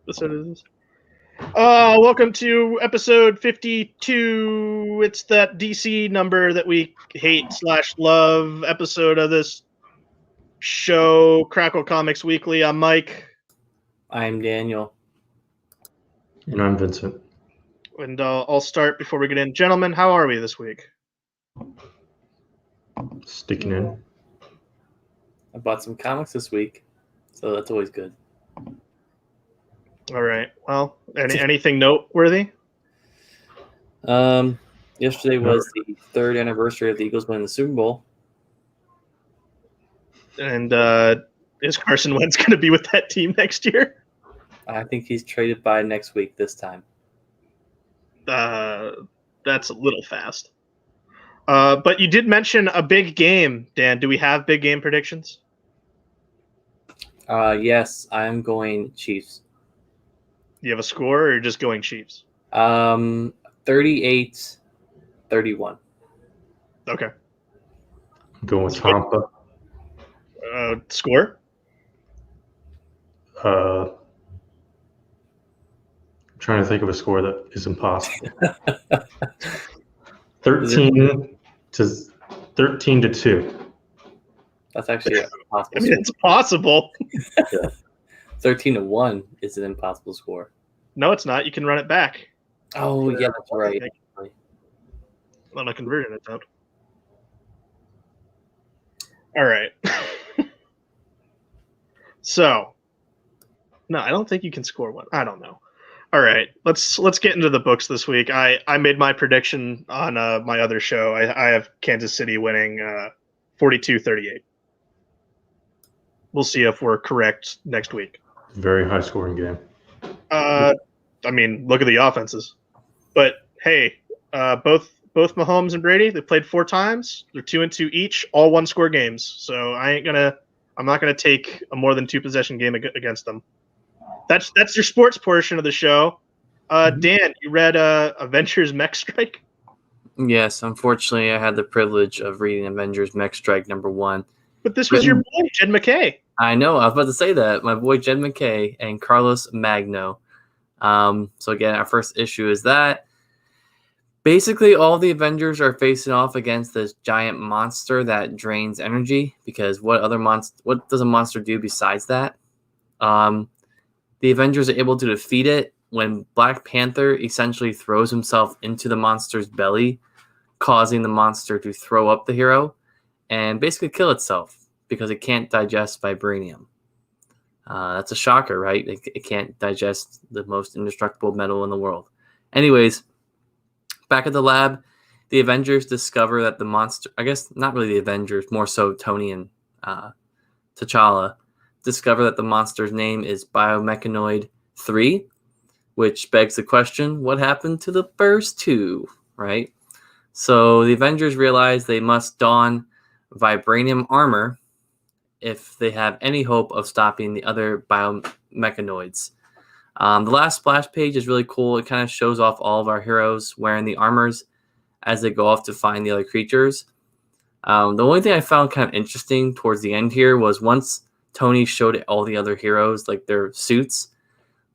episode is this? Welcome to episode 52. It's that DC number that we hate/love episode of this show, Krackle Comics Weekly. I'm Mike. I'm Daniel. And I'm Vincent. And I'll start before we get in. Gentlemen, how are we this week? Sticking in. I bought some comics this week, so that's always good. All right. Well, anything noteworthy? Yesterday was the third anniversary of the Eagles winning the Super Bowl. And is Carson Wentz going to be with that team next year? I think he's traded by next week this time. That's a little fast. But you did mention a big game, Dan. Do we have big game predictions? Yes, I'm going Chiefs. You have a score, or you're just going Chiefs? 38-31. Okay. Going with Tampa. Score? I'm trying to think of a score that is impossible. 13 to 2. That's actually impossible. I mean, it's possible. 13-1 is an impossible score. No, it's not. You can run it back. Oh, yeah, that's right. On a conversion attempt. All right. So, no, I don't think you can score one. I don't know. All right, let's get into the books this week. I made my prediction on my other show. I have Kansas City winning 42-38. We'll see if we're correct next week. Very high scoring game. I mean, look at the offenses. But hey, both Mahomes and Brady, they played 4 times. They're 2-2 each, all 1-score games. So I'm not gonna take a more than 2 possession game against them. That's your sports portion of the show. Dan, you read Avengers Mech Strike? Yes, unfortunately, I had the privilege of reading Avengers Mech Strike #1. But this was your boy, Jed McKay. I know. I was about to say that. My boy Jed McKay and Carlos Magno. So again, our first issue is that basically all the Avengers are facing off against this giant monster that drains energy. Because what does a monster do besides that? The Avengers are able to defeat it when Black Panther essentially throws himself into the monster's belly, causing the monster to throw up the hero and basically kill itself because it can't digest vibranium. That's a shocker, right? It can't digest the most indestructible metal in the world. Anyways, back at the lab, the Avengers discover that the monster, I guess not really the Avengers, more so Tony and T'Challa, discover that the monster's name is Biomechanoid 3, which begs the question, what happened to the first 2, right? So the Avengers realize they must don vibranium armor if they have any hope of stopping the other biomechanoids. The last splash page is really cool. It kind of shows off all of our heroes wearing the armors as they go off to find the other creatures. The only thing I found kind of interesting towards the end here was once Tony showed all the other heroes, like their suits.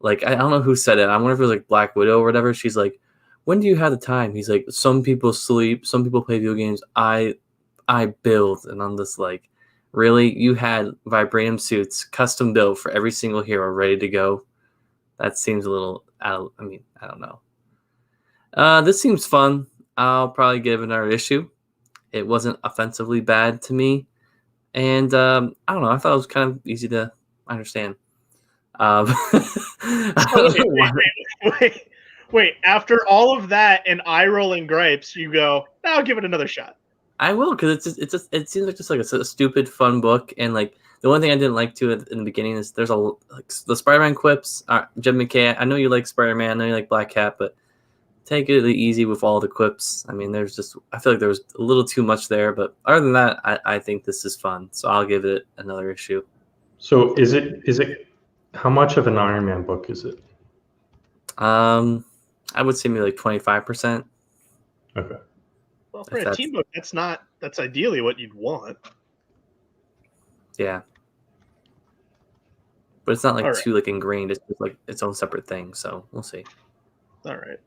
Like, I don't know who said it. I wonder if it was like Black Widow or whatever. She's like, when do you have the time? He's like, some people sleep, some people play video games. I build. And I'm just like, really? You had vibranium suits custom built for every single hero ready to go? That seems a little I don't know. This seems fun. I'll probably give another issue. It wasn't offensively bad to me. And I don't know. I thought it was kind of easy to understand. Wait. After all of that and eye-rolling gripes, you go, I'll give it another shot. I will, because it seems like just like a stupid, fun book. And like the one thing I didn't like to it in the beginning is there's the Spider-Man quips. Jed McKay, I know you like Spider-Man, I know you like Black Cat, but take it easy with all the quips. I mean, I feel like there was a little too much there, but other than that, I think this is fun. So I'll give it another issue. So is it how much of an Iron Man book is it? I would say maybe like 25%. Okay. Well, for a team book, that's ideally what you'd want. Yeah. but it's not like All right. too like ingrained. It's just like its own separate thing. So we'll see. All right.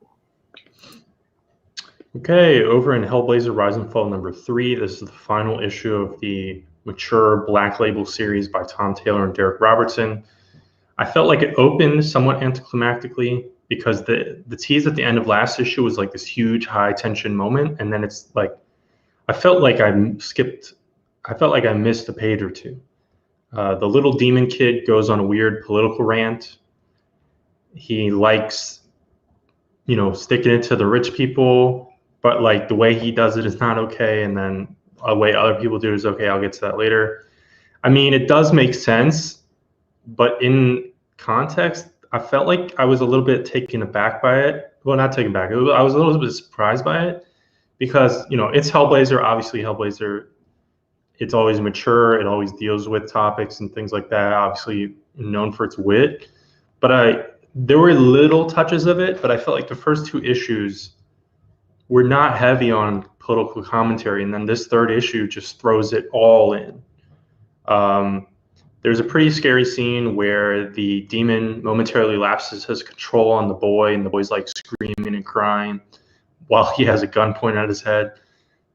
Okay, over in Hellblazer Rise and Fall number 3, this is the final issue of the mature Black Label series by Tom Taylor and Derek Robertson. I felt like it opened somewhat anticlimactically because the tease at the end of last issue was like this huge high tension moment, and then it's like I felt like I missed a page or two. The little demon kid goes on a weird political rant. He likes, sticking it to the rich people, but like the way he does it is not okay, and then the way other people do it is okay. I'll get to that later. I mean, it does make sense, but in context, I felt like I was a little bit taken aback by it. Well, not taken aback. I was a little bit surprised by it because, it's Hellblazer. Obviously, Hellblazer, it's always mature. It always deals with topics and things like that. Obviously, known for its wit. But there were little touches of it, but I felt like the first 2 issues were not heavy on political commentary, and then this 3rd issue just throws it all in. There's a pretty scary scene where the demon momentarily lapses his control on the boy, and the boy's like screaming and crying while he has a gun pointed at his head.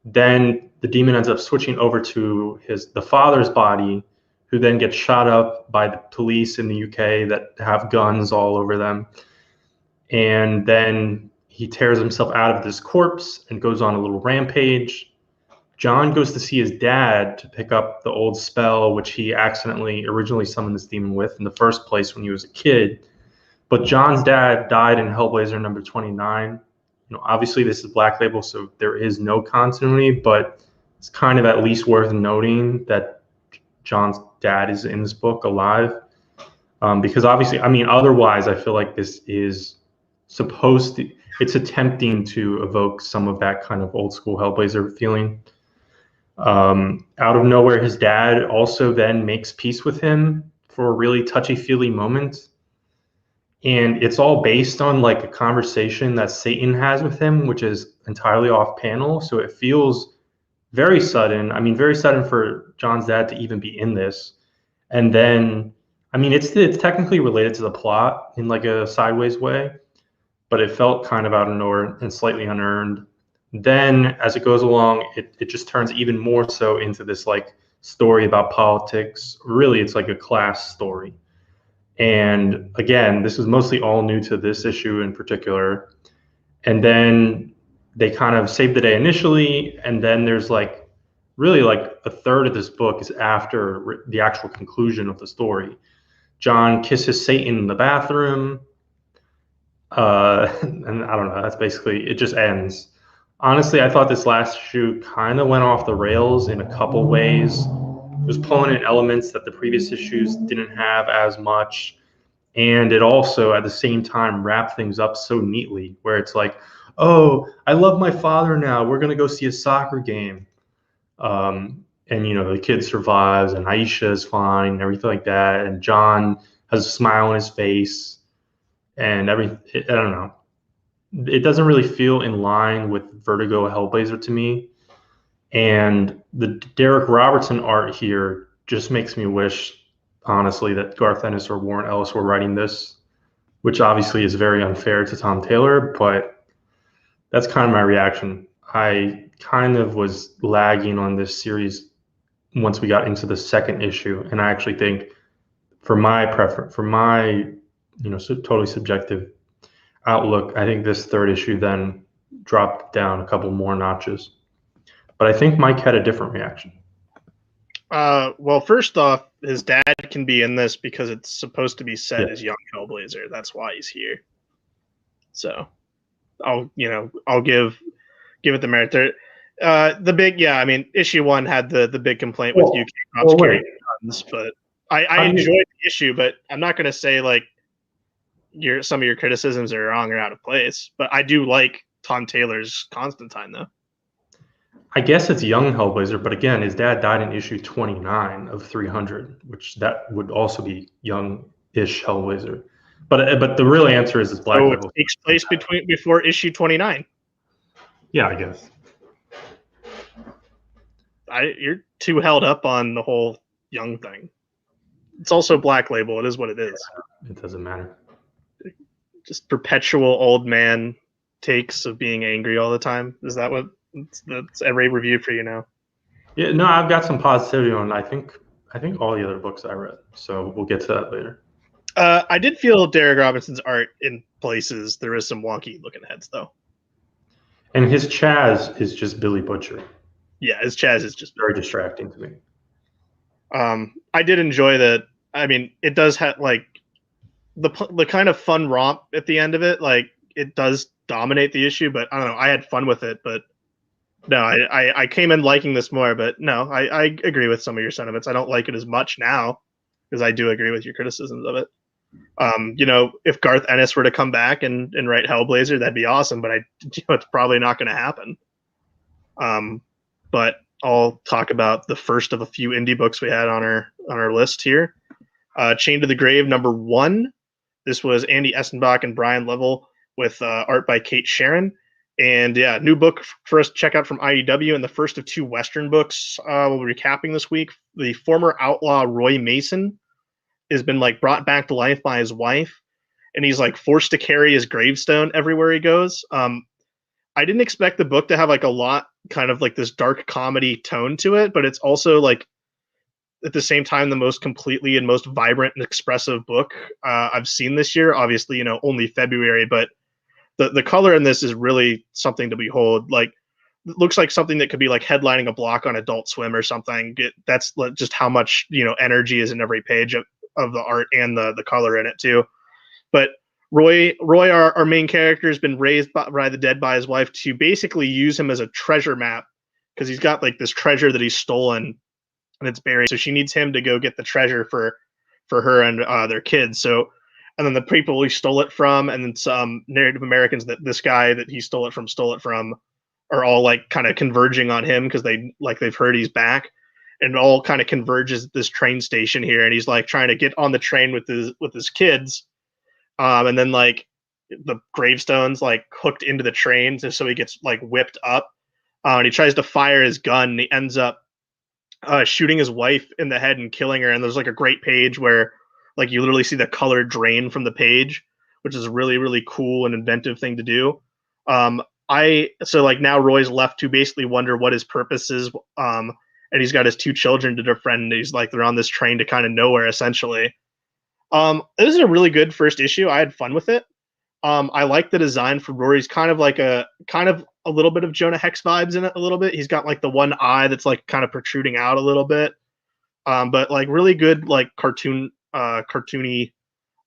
Then the demon ends up switching over to the father's body, who then gets shot up by the police in the UK that have guns all over them. And then he tears himself out of this corpse and goes on a little rampage. John goes to see his dad to pick up the old spell, which he accidentally originally summoned this demon with in the first place when he was a kid. But John's dad died in Hellblazer number 29. Obviously this is Black Label, so there is no continuity, but it's kind of at least worth noting that John's dad is in this book alive. Because obviously, otherwise I feel like this is it's attempting to evoke some of that kind of old school Hellblazer feeling. Out of nowhere, his dad also then makes peace with him for a really touchy-feely moment. And it's all based on like a conversation that Satan has with him, which is entirely off panel. So it feels very sudden. Very sudden for John's dad to even be in this. And then, it's technically related to the plot in like a sideways way, but it felt kind of out of nowhere and slightly unearned. Then as it goes along, it just turns even more so into this like story about politics. Really, it's like a class story. And again, this is mostly all new to this issue in particular. And then they kind of save the day initially, and then there's like really like a third of this book is after the actual conclusion of the story. John kisses Satan in the bathroom, and I don't know, that's basically it. Just ends. Honestly, I thought this last issue kind of went off the rails in a couple ways. It was pulling in elements that the previous issues didn't have as much, and it also at the same time wrapped things up so neatly where it's like, oh, I love my father now, we're going to go see a soccer game. And the kid survives, and Aisha is fine and everything like that, and John has a smile on his face and everything. I don't know, it doesn't really feel in line with Vertigo Hellblazer to me. And the Derek Robertson art here just makes me wish, honestly, that Garth Ennis or Warren Ellis were writing this, which obviously is very unfair to Tom Taylor, but that's kind of my reaction. I kind of was lagging on this series once we got into the 2nd issue, and I actually think for my totally subjective outlook, I think this 3rd issue then dropped down a couple more notches. But I think Mike had a different reaction. Well, first off, his dad can be in this because it's supposed to be set as young Hellblazer. That's why he's here. So I'll give it the merit there. Issue 1 had the big complaint with UK cops carrying guns, but I enjoyed the issue, but I'm not going to say like some of your criticisms are wrong or out of place. But I do like Tom Taylor's Constantine, though. I guess it's young Hellblazer, but again, his dad died in issue 29 of 300, which that would also be young-ish Hellblazer. But the real answer is Black Label. It takes place before issue 29. Yeah, I guess. You're too held up on the whole young thing. it's also Black Label. It is what it is. It doesn't matter. Just perpetual old man takes of being angry all the time. Is that what that's every review for you now? Yeah, no, I've got some positivity on. I think all the other books I read. So we'll get to that later. I did feel Derek Robinson's art in places there is some wonky looking heads though. And his Chaz is just Billy Butcher. Yeah, his Chaz is just very distracting to me. I did enjoy that. I mean, it does have like the kind of fun romp at the end of it. Like it does dominate the issue, but I don't know. I had fun with it, but no, I came in liking this more. But no, I agree with some of your sentiments. I don't like it as much now because I do agree with your criticisms of it. You know, if Garth Ennis were to come back and write Hellblazer, that'd be awesome. But it's probably not going to happen. But I'll talk about the first of a few indie books we had on our list here. Chained to the Grave #1. This was Andy Essenbach and Brian Level with art by Kate Sharon. And yeah, new book for us to check out from IDW, and the first of 2 Western books we'll be recapping this week. The former outlaw Roy Mason has been like brought back to life by his wife, and he's like forced to carry his gravestone everywhere he goes. I didn't expect the book to have like a lot kind of like this dark comedy tone to it, but it's also like at the same time the most completely and most vibrant and expressive book I've seen this year. Obviously, you know, only February, but the color in this is really something to behold. Like, it looks like something that could be like headlining a block on Adult Swim or something. That's just how much, you know, energy is in every page of the art and the color in it too. But Roy, our main character, has been raised by the dead by his wife to basically use him as a treasure map because he's got like this treasure that he's stolen and it's buried. So she needs him to go get the treasure for her and their kids. So, and then the people he stole it from, and then some Native Americans that this guy that he stole it from, are all like kind of converging on him because they've heard he's back, and it all kind of converges at this train station here, and he's like trying to get on the train with his kids, and then like the gravestones like hooked into the train, so he gets like whipped up, and he tries to fire his gun, and he ends up shooting his wife in the head and killing her. And there's like a great page where like you literally see the color drain from the page, which is a really, really cool and inventive thing to do. So like now Roy's left to basically wonder what his purpose is. And he's got his 2 children to defriend. He's like, they're on this train to kind of nowhere essentially. This is a really good first issue. I had fun with it. I like the design for Rory's kind of a little bit of Jonah Hex vibes in it a little bit. He's got like the one eye that's like kind of protruding out a little bit. But like really good, like cartoony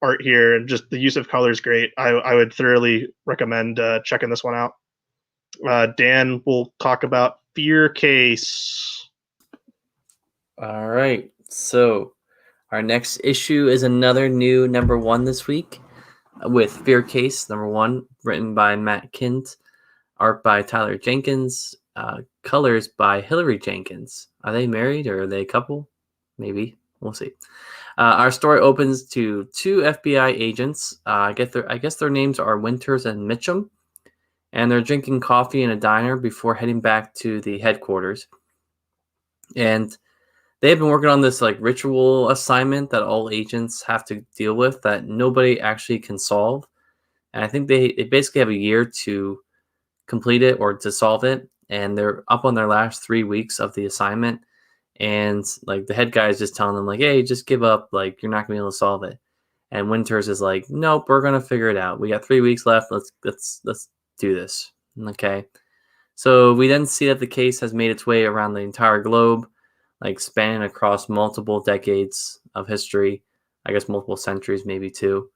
art here, and just the use of color is great. I would thoroughly recommend checking this one out. Dan will talk about Fear Case. All right. So our next issue is another new #1 this week with Fear Case #1, written by Matt Kint, art by Tyler Jenkins, colors by Hillary Jenkins. Are they married or are they a couple? Maybe. We'll see. Our story opens to 2 FBI agents. I guess their names are Winters and Mitchum, and they're drinking coffee in a diner before heading back to the headquarters. And they have been working on this like ritual assignment that all agents have to deal with that nobody actually can solve. And I think they basically have a year to complete it or to solve it. And they're up on their last 3 weeks of the assignment. And like the head guy is just telling them like, hey, just give up. Like, you're not gonna be able to solve it. And Winters is like, nope, we're gonna figure it out. We got 3 weeks left. Let's do this. Okay. So we then see that the case has made its way around the entire globe, like spanning across multiple decades of history, I guess multiple centuries, maybe too.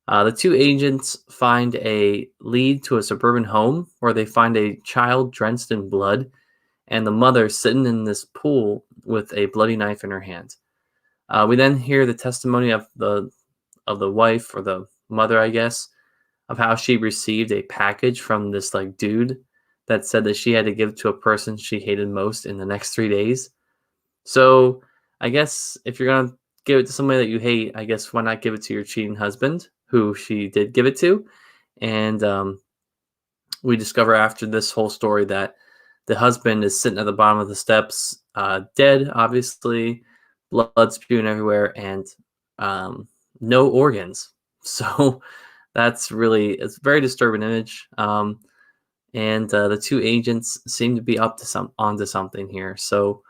The 2 agents find a lead to a suburban home where they find a child drenched in blood and the mother sitting in this pool with a bloody knife in her hand. We then hear the testimony of the wife, or the mother, I guess, of how she received a package from this like dude that said that she had to give to a person she hated most in the next 3 days. So I guess if you're going to give it to somebody that you hate, I guess why not give it to your cheating husband, who she did give it to. And we discover after this whole story that the husband is sitting at the bottom of the steps, dead, obviously, blood spewing everywhere, and no organs. So it's a very disturbing image. And the two agents seem to be onto something here. So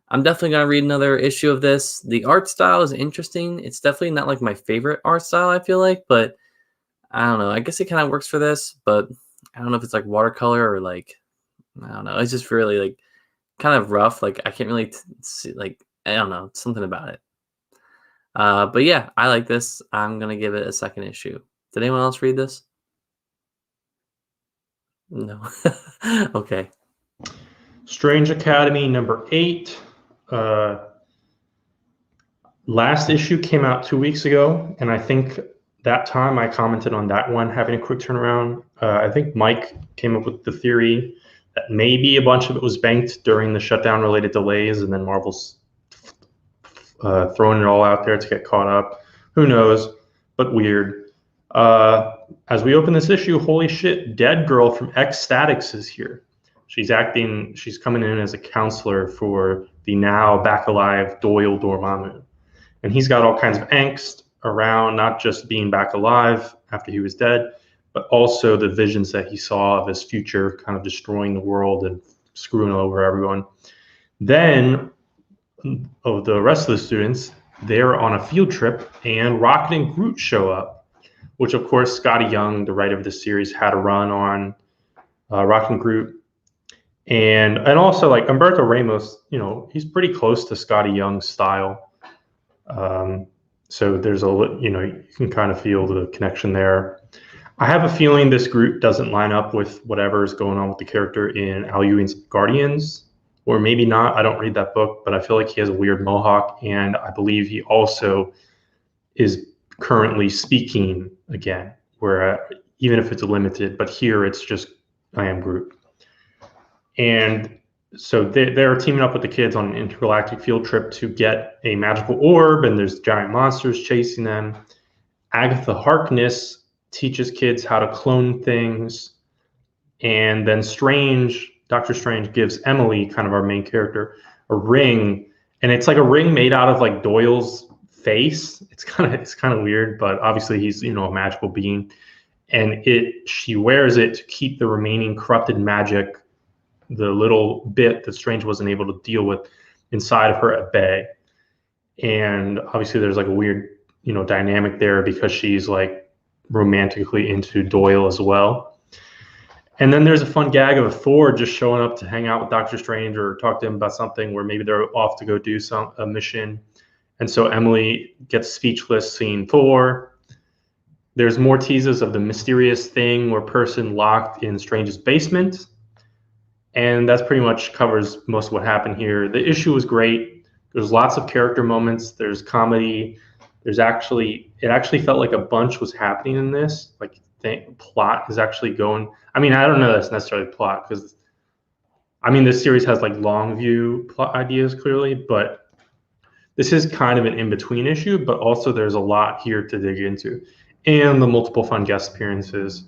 I'm definitely going to read another issue of this. The art style is interesting. It's definitely not like my favorite art style, I feel like, but I don't know. I guess it kind of works for this, but I don't know if it's like watercolor or like, I don't know. It's just really like kind of rough. Like I can't really see, like, I don't know, something about it. But yeah, I like this. I'm going to give it a second issue. Did anyone else read this? No. Okay. Strange Academy number 8. Last issue came out 2 weeks ago, and I think that time I commented on that one having a quick turnaround. I think Mike came up with the theory that maybe a bunch of it was banked during the shutdown-related delays, and then Marvel's throwing it all out there to get caught up. Who knows? But weird. As we open this issue, holy shit, Dead Girl from X-Statix is here. She's coming in as a counselor for the now back alive Doyle Dormammu. And he's got all kinds of angst around not just being back alive after he was dead, but also the visions that he saw of his future kind of destroying the world and screwing over everyone. Then, the rest of the students, they're on a field trip, and Rocket and Groot show up, which, of course, Scotty Young, the writer of this series, had a run on Rocket and Groot. And also, like, Humberto Ramos, he's pretty close to Scotty Young's style. So there's you can kind of feel the connection there. I have a feeling this group doesn't line up with whatever is going on with the character in Al Ewing's Guardians, or maybe not. I don't read that book, but I feel like he has a weird mohawk, and I believe he also is currently speaking again, where even if it's limited, but here it's just I am Groot. And so they're teaming up with the kids on an intergalactic field trip to get a magical orb, and there's giant monsters chasing them. Agatha Harkness teaches kids how to clone things, and then Doctor Strange gives Emily, kind of our main character, a ring, and it's like a ring made out of like Doyle's face. It's kind of weird, but obviously he's a magical being, and she wears it to keep the remaining corrupted magic, the little bit that Strange wasn't able to deal with, inside of her at bay. And obviously there's like a weird dynamic there because she's like romantically into Doyle as well. And then there's a fun gag of Thor just showing up to hang out with Doctor Strange or talk to him about something, where maybe they're off to go do a mission. And so Emily gets speechless seeing Thor. There's more teases of the mysterious thing or person locked in Strange's basement. And that's pretty much covers most of what happened here. The issue was great. There's lots of character moments. There's comedy. It actually felt like a bunch was happening in this. Like plot is actually going. I mean, I don't know that's necessarily plot, because this series has like long view plot ideas clearly, but this is kind of an in-between issue, but also there's a lot here to dig into. And the multiple fun guest appearances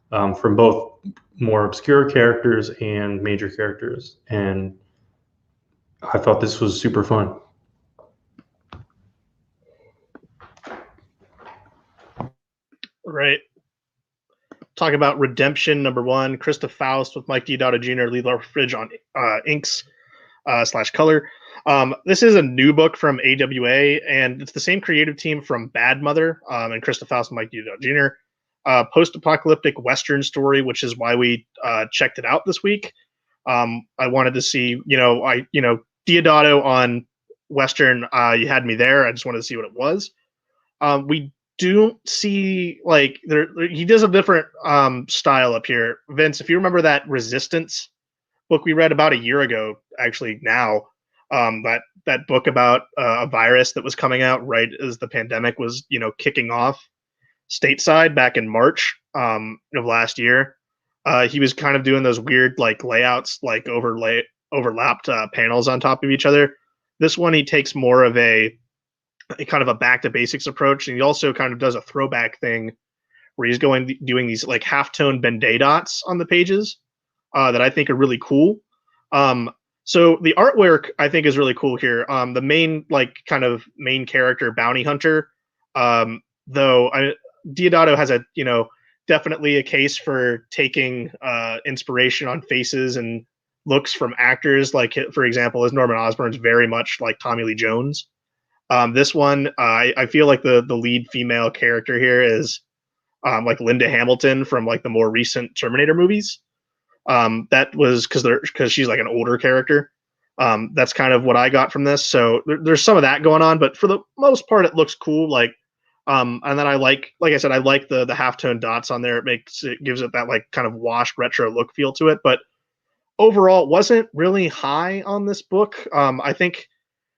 from both more obscure characters and major characters. And I thought this was super fun. Right. Talk about Redemption #1, Krista Faust with Mike Deodato Jr., Lee Lardridge on inks / color. This is a new book from AWA, and it's the same creative team from Bad Mother and Krista Faust and Mike Deodato Jr. Post-apocalyptic Western story, which is why we checked it out this week. I wanted to see, Deodato on Western. You had me there. I just wanted to see what it was. We don't see he does a different style up here. Vince, if you remember that Resistance book we read about a year ago, actually now, that book about a virus that was coming out right as the pandemic was, kicking off stateside back in March of last year. He was kind of doing those weird layouts, overlapped panels on top of each other. This one, he takes more of a kind of a back to basics approach, and he also kind of does a throwback thing where he's doing these halftone Ben-Day dots on the pages that I think are really cool. So the artwork I think is really cool here. The main kind of main character bounty hunter, though Diodato has a definitely a case for taking inspiration on faces and looks from actors. Like for example, as Norman Osborn's very much like Tommy Lee Jones. This one, I feel like the lead female character here is like Linda Hamilton from like the more recent Terminator movies. That was because she's like an older character. That's kind of what I got from this. So there's some of that going on, but for the most part, it looks cool. And then I like I said, I like the halftone dots on there. It gives it that like kind of washed retro look feel to it. But overall, it wasn't really high on this book. I think,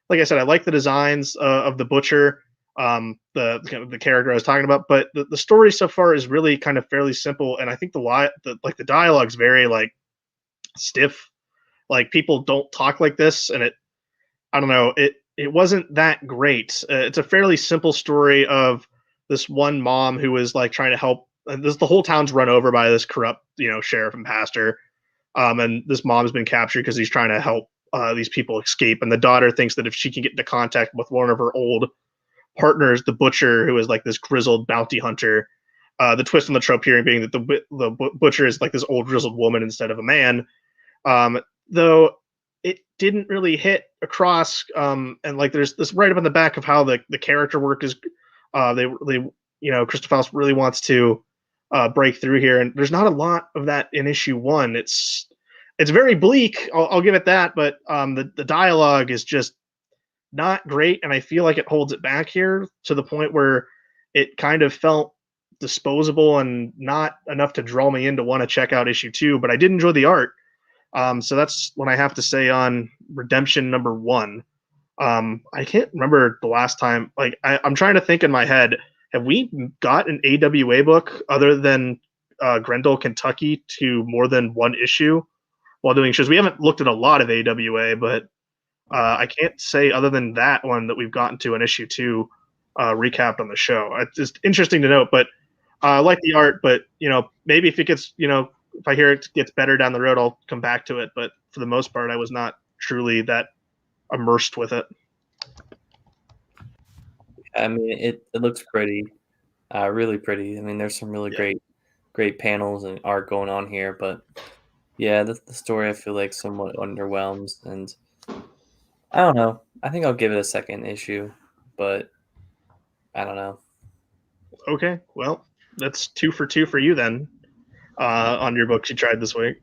like I said, I like the designs of the Butcher, the character I was talking about, but the story so far is really kind of fairly simple, and I think the dialogue's very like stiff. Like people don't talk like this, and I don't know, it wasn't that great. It's a fairly simple story of this one mom who is like trying to help. The whole town's run over by this corrupt sheriff and pastor, and this mom's been captured because he's trying to help these people escape. And the daughter thinks that if she can get into contact with one of her old partners, the Butcher, who is like this grizzled bounty hunter. The twist on the trope here being that the Butcher is like this old grizzled woman instead of a man. Though it didn't really hit across. And like there's this right up in the back of how the character work is. They Christophos really wants to break through here, and there's not a lot of that in issue 1. It's very bleak. I'll give it that, but the dialogue is just not great, and I feel like it holds it back here to the point where it kind of felt disposable and not enough to draw me in to want to check out issue 2. But I did enjoy the art, so that's what I have to say on Redemption number 1. I can't remember the last time. Like I'm trying to think in my head. Have we got an AWA book other than Grendel, Kentucky, to more than one issue while doing shows? We haven't looked at a lot of AWA, but I can't say other than that one that we've gotten to an issue 2 recapped on the show. It's just interesting to note, but I like the art, but maybe if it gets, if I hear it gets better down the road, I'll come back to it. But for the most part, I was not truly that immersed with it. I mean, it looks pretty, really pretty. I mean, there's some really great panels and art going on here, but yeah, the story I feel like somewhat underwhelms, and I don't know. I think I'll give it a second issue, but I don't know. Okay, well, that's 2 for 2 for you then on your books you tried this week.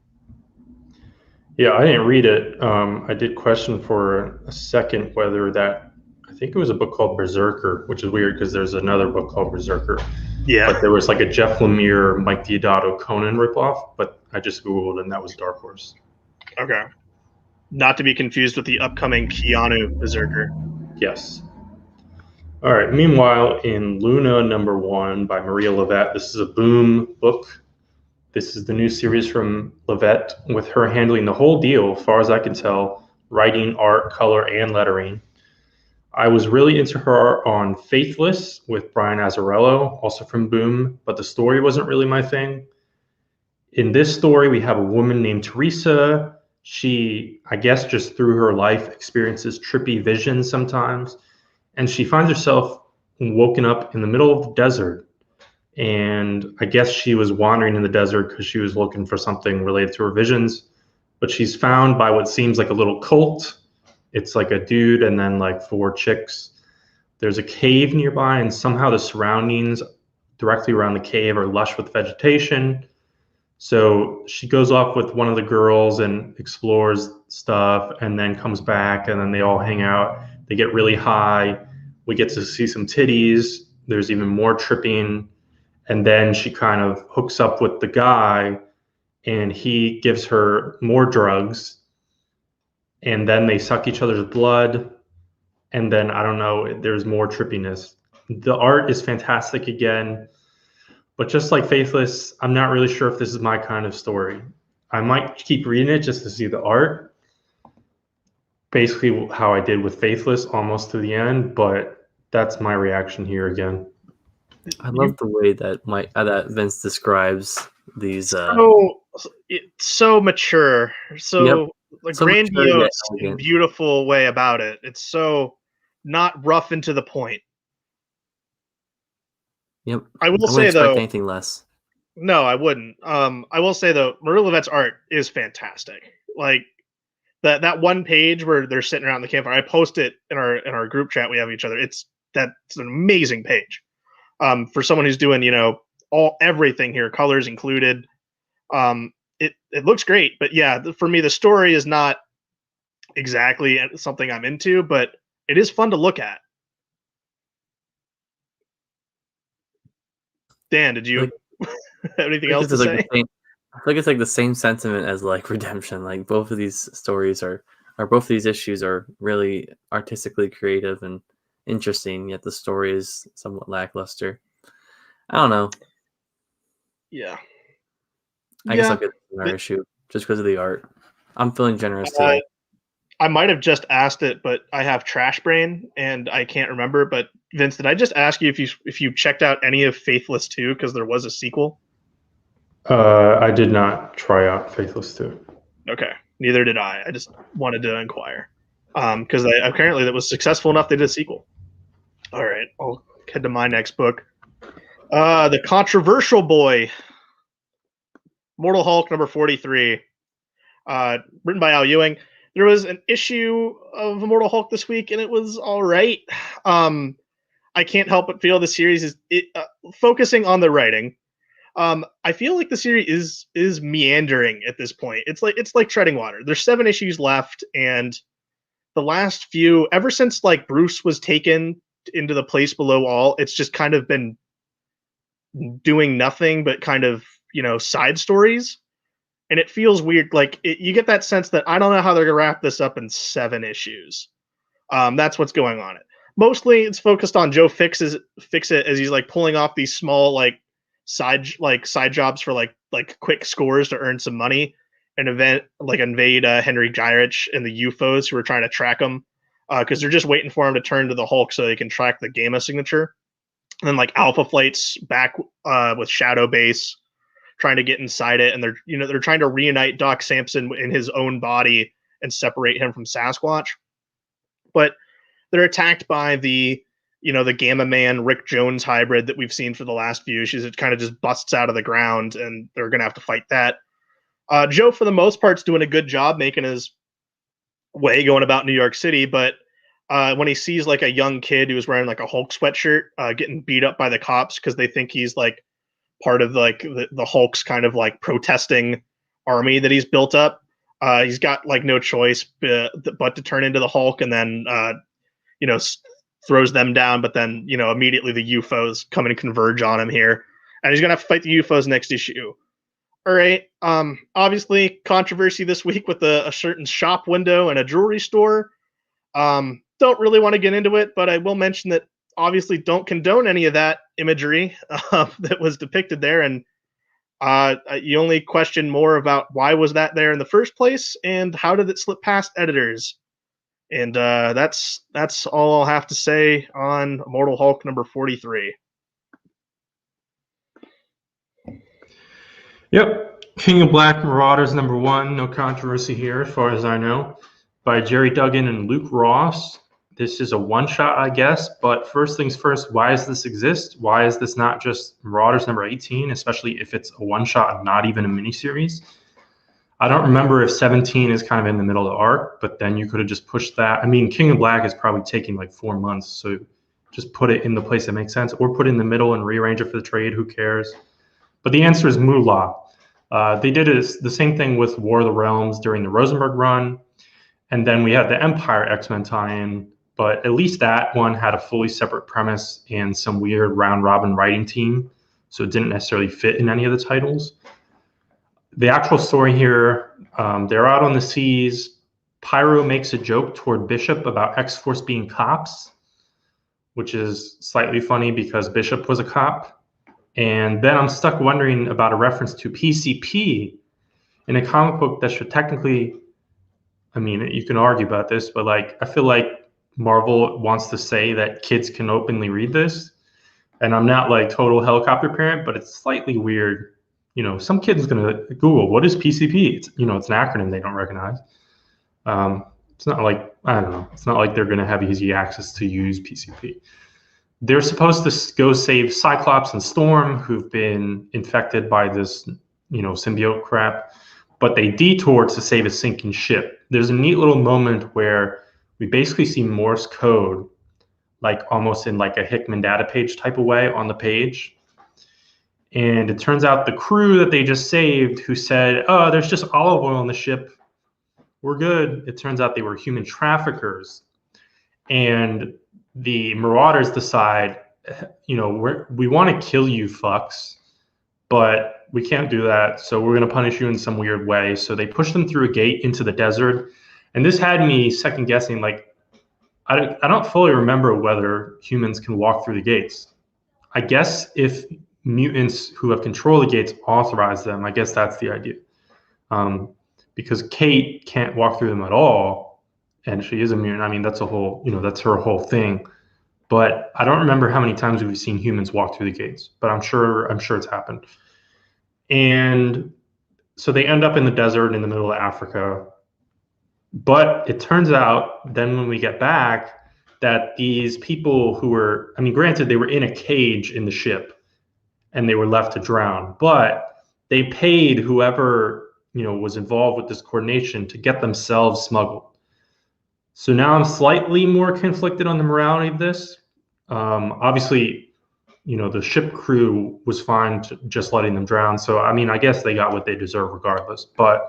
Yeah, I didn't read it. I did question for a second whether that, I think it was a book called Berserker, which is weird because there's another book called Berserker. Yeah. But there was like a Jeff Lemire, Mike Diodato, Conan ripoff, but I just Googled and that was Dark Horse. Okay. Not to be confused with the upcoming Keanu Berserker. Yes. All right. Meanwhile, in Luna number 1 by Maria Levette, this is a Boom book. This is the new series from Levette, with her handling the whole deal, as far as I can tell, writing, art, color, and lettering. I was really into her on Faithless with Brian Azzarello, also from Boom, but the story wasn't really my thing. In this story, we have a woman named Teresa. She, I guess, just through her life experiences trippy visions sometimes, and she finds herself woken up in the middle of the desert. And I guess she was wandering in the desert because she was looking for something related to her visions, but she's found by what seems like a little cult. It's like a dude and then like 4 chicks. There's a cave nearby, and somehow the surroundings directly around the cave are lush with vegetation. So she goes off with one of the girls and explores stuff, and then comes back, and then they all hang out. They get really high. We get to see some titties. There's even more tripping. And then she kind of hooks up with the guy, and he gives her more drugs. And then they suck each other's blood. And then, I don't know, there's more trippiness. The art is fantastic again. But just like Faithless, I'm not really sure if this is my kind of story. I might keep reading it just to see the art. Basically how I did with Faithless, almost to the end. But that's my reaction here again. I love the way that that Vince describes these. It's so mature. So So mature yet grandiose and elegant. beautiful way about it. It's so not rough and to the point. Yep. I will I wouldn't say expect though, anything less. no, I wouldn't. I will say though, Marilla Vet's art is fantastic. Like that one page where they're sitting around the campfire. I post it in our group chat we have each other. It's an amazing page. For someone who's doing everything here, colors included. It looks great, but yeah, for me the story is not exactly something I'm into, but it is fun to look at. Dan, did you Like, have anything I think else to it's like say? I feel like it's like the same sentiment as like Redemption. Like both of these stories or both of these issues are really artistically creative and interesting, yet the story is somewhat lackluster. I don't know. Yeah. I guess I'll Yeah. get another issue just because of the art. I'm feeling generous Uh, today. I might have just asked it, but I have trash brain and I can't remember. But Vince, did I just ask you if you checked out any of Faithless 2 because there was a sequel? I did not try out Faithless 2. Okay, neither did I. I just wanted to inquire because apparently that was successful enough they did a sequel. All right, I'll head to my next book. The Controversial Boy, Mortal Hulk number 43, written by Al Ewing. There was an issue of Immortal Hulk this week, and it was all right. I can't help but feel the series is focusing on the writing. I feel like the series is meandering at this point. It's like treading water. There's 7 issues left, and the last few, ever since like Bruce was taken into the place below all, it's just kind of been doing nothing but kind of side stories. And it feels weird. Like you get that sense that I don't know how they're gonna wrap this up in 7 issues. That's what's going on. It mostly it's focused on Joe Fix It as he's like pulling off these small side jobs for like quick scores to earn some money and invade Henry Gyrich and the UFOs who are trying to track him because they're just waiting for him to turn to the Hulk so they can track the Gamma signature. And then like Alpha Flight's back with Shadow Base trying to get inside it, and they're trying to reunite Doc Samson in his own body and separate him from Sasquatch. But they're attacked by the Gamma Man Rick Jones hybrid that we've seen for the last few issues. It kind of just busts out of the ground, and they're gonna have to fight that. Joe, for the most part, is doing a good job making his way going about New York City, but when he sees like a young kid who's wearing like a Hulk sweatshirt getting beat up by the cops because they think he's like part of like the Hulk's kind of like protesting army that he's built up. He's got like no choice but to turn into the Hulk, and then throws them down. But then immediately the UFOs come and converge on him here, and he's gonna have to fight the UFOs next issue. All right. Obviously, controversy this week with a certain shop window and a jewelry store. Don't really want to get into it, but I will mention that obviously don't condone any of that imagery that was depicted there, and you only question more about why was that there in the first place and how did it slip past editors. And that's all I'll have to say on Immortal Hulk number 43. Yep. King of Black Marauders number 1. No controversy here as far as I know. By Jerry Duggan and Luke Ross. This is a one-shot, I guess, but first things first, why does this exist? Why is this not just Marauders number 18, especially if it's a one-shot and not even a miniseries? I don't remember if 17 is kind of in the middle of the arc, but then you could have just pushed that. I mean, King of Black is probably taking like 4 months, so just put it in the place that makes sense, or put it in the middle and rearrange it for the trade, who cares? But the answer is Moolah. They did the same thing with War of the Realms during the Rosenberg run, and then we had the Empire X-Men tie-in, but at least that one had a fully separate premise and some weird round-robin writing team, so it didn't necessarily fit in any of the titles. The actual story here, they're out on the seas. Pyro makes a joke toward Bishop about X-Force being cops, which is slightly funny because Bishop was a cop. And then I'm stuck wondering about a reference to PCP in a comic book that should technically, I mean, you can argue about this, but like, I feel like Marvel wants to say that kids can openly read this. And I'm not like total helicopter parent, but it's slightly weird. Some kid's going to Google, what is PCP? It's, it's an acronym they don't recognize. It's not like, I don't know, it's not like they're going to have easy access to use PCP. They're supposed to go save Cyclops and Storm, who've been infected by this, symbiote crap, but they detour to save a sinking ship. There's a neat little moment where we basically see Morse code, like almost in like a Hickman data page type of way on the page. And it turns out the crew that they just saved, who said, "Oh, there's just olive oil on the ship, we're good." It turns out they were human traffickers. And the Marauders decide, we want to kill you fucks, but we can't do that, so we're going to punish you in some weird way. So they push them through a gate into the desert. And this had me second guessing, like, I don't fully remember whether humans can walk through the gates. I guess if mutants who have control of the gates authorize them, I guess that's the idea. Because Kate can't walk through them at all, and she is a mutant. I mean, that's that's her whole thing. But I don't remember how many times we've seen humans walk through the gates, but I'm sure it's happened. And so they end up in the desert in the middle of Africa. But it turns out then when we get back that these people who were, granted, they were in a cage in the ship and they were left to drown, but they paid whoever, was involved with this coordination to get themselves smuggled. So now I'm slightly more conflicted on the morality of this. Obviously, the ship crew was fine to just letting them drown. So, I guess they got what they deserve regardless. But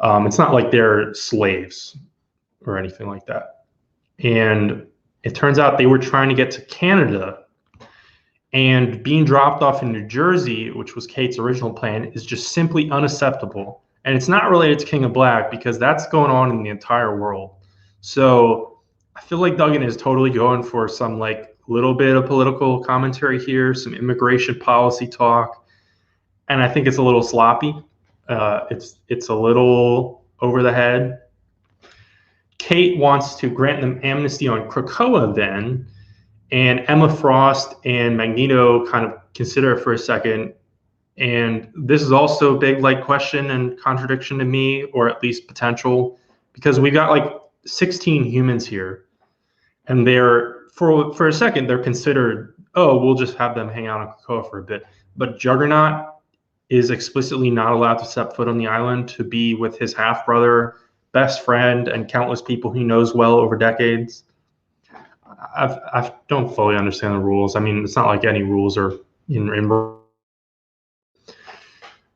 it's not like they're slaves or anything like that. And it turns out they were trying to get to Canada. And being dropped off in New Jersey, which was Kate's original plan, is just simply unacceptable. And it's not related to King of Black because that's going on in the entire world. So I feel like Duggan is totally going for some like little bit of political commentary here, some immigration policy talk, and I think it's a little sloppy. It's a little over the head. Kate wants to grant them amnesty on Krakoa then, and Emma Frost and Magneto kind of consider it for a second. And this is also a big like question and contradiction to me, or at least potential, because we've got like 16 humans here, and they're for a second they're considered, oh, we'll just have them hang out on Krakoa for a bit. But Juggernaut is explicitly not allowed to step foot on the island to be with his half brother, best friend, and countless people he knows well over decades. I don't fully understand the rules. It's not like any rules are in.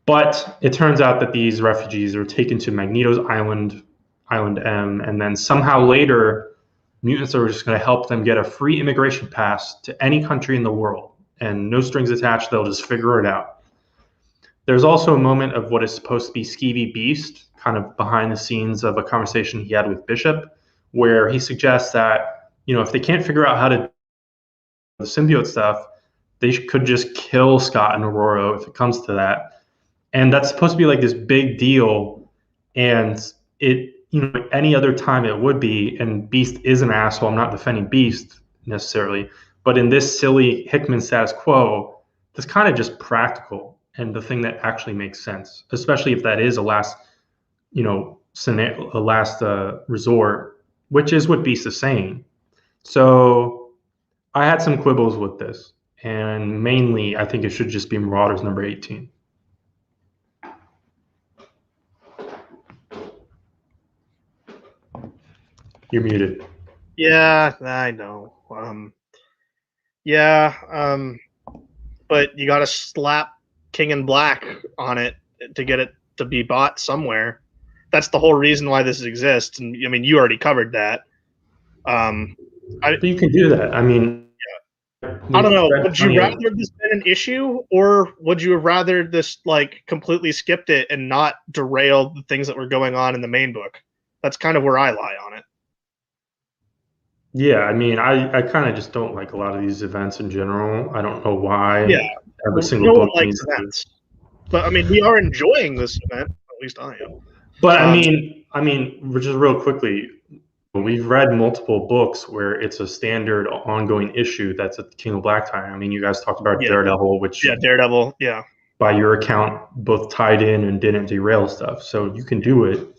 But it turns out that these refugees are taken to Magneto's island, Island M, and then somehow later, mutants are just going to help them get a free immigration pass to any country in the world, and no strings attached. They'll just figure it out. There's also a moment of what is supposed to be Skeevy Beast, kind of behind the scenes of a conversation he had with Bishop, where he suggests that, if they can't figure out how to do the symbiote stuff, they could just kill Scott and Aurora if it comes to that. And that's supposed to be like this big deal. And it, any other time it would be, and Beast is an asshole. I'm not defending Beast necessarily, but in this silly Hickman status quo, that's kind of just practical and the thing that actually makes sense, especially if that is a last, scenario, a last resort, which is what Beast is saying. So I had some quibbles with this, and mainly I think it should just be Marauders number 18. You're muted. Yeah, I know. But you got to slap King in Black on it to get it to be bought somewhere. That's the whole reason why this exists. And you already covered that. But you can do that. I don't know. Would you rather this been an issue, or would you have rather this like completely skipped it and not derail the things that were going on in the main book? That's kind of where I lie on it. Yeah, I kind of just don't like a lot of these events in general. I don't know why. Yeah, every single book likes events. But we are enjoying this event. At least I am. But just real quickly, we've read multiple books where it's a standard ongoing issue that's at the King of Black time. You guys talked about Daredevil, which Daredevil, by your account, both tied in and didn't derail stuff. So you can do it.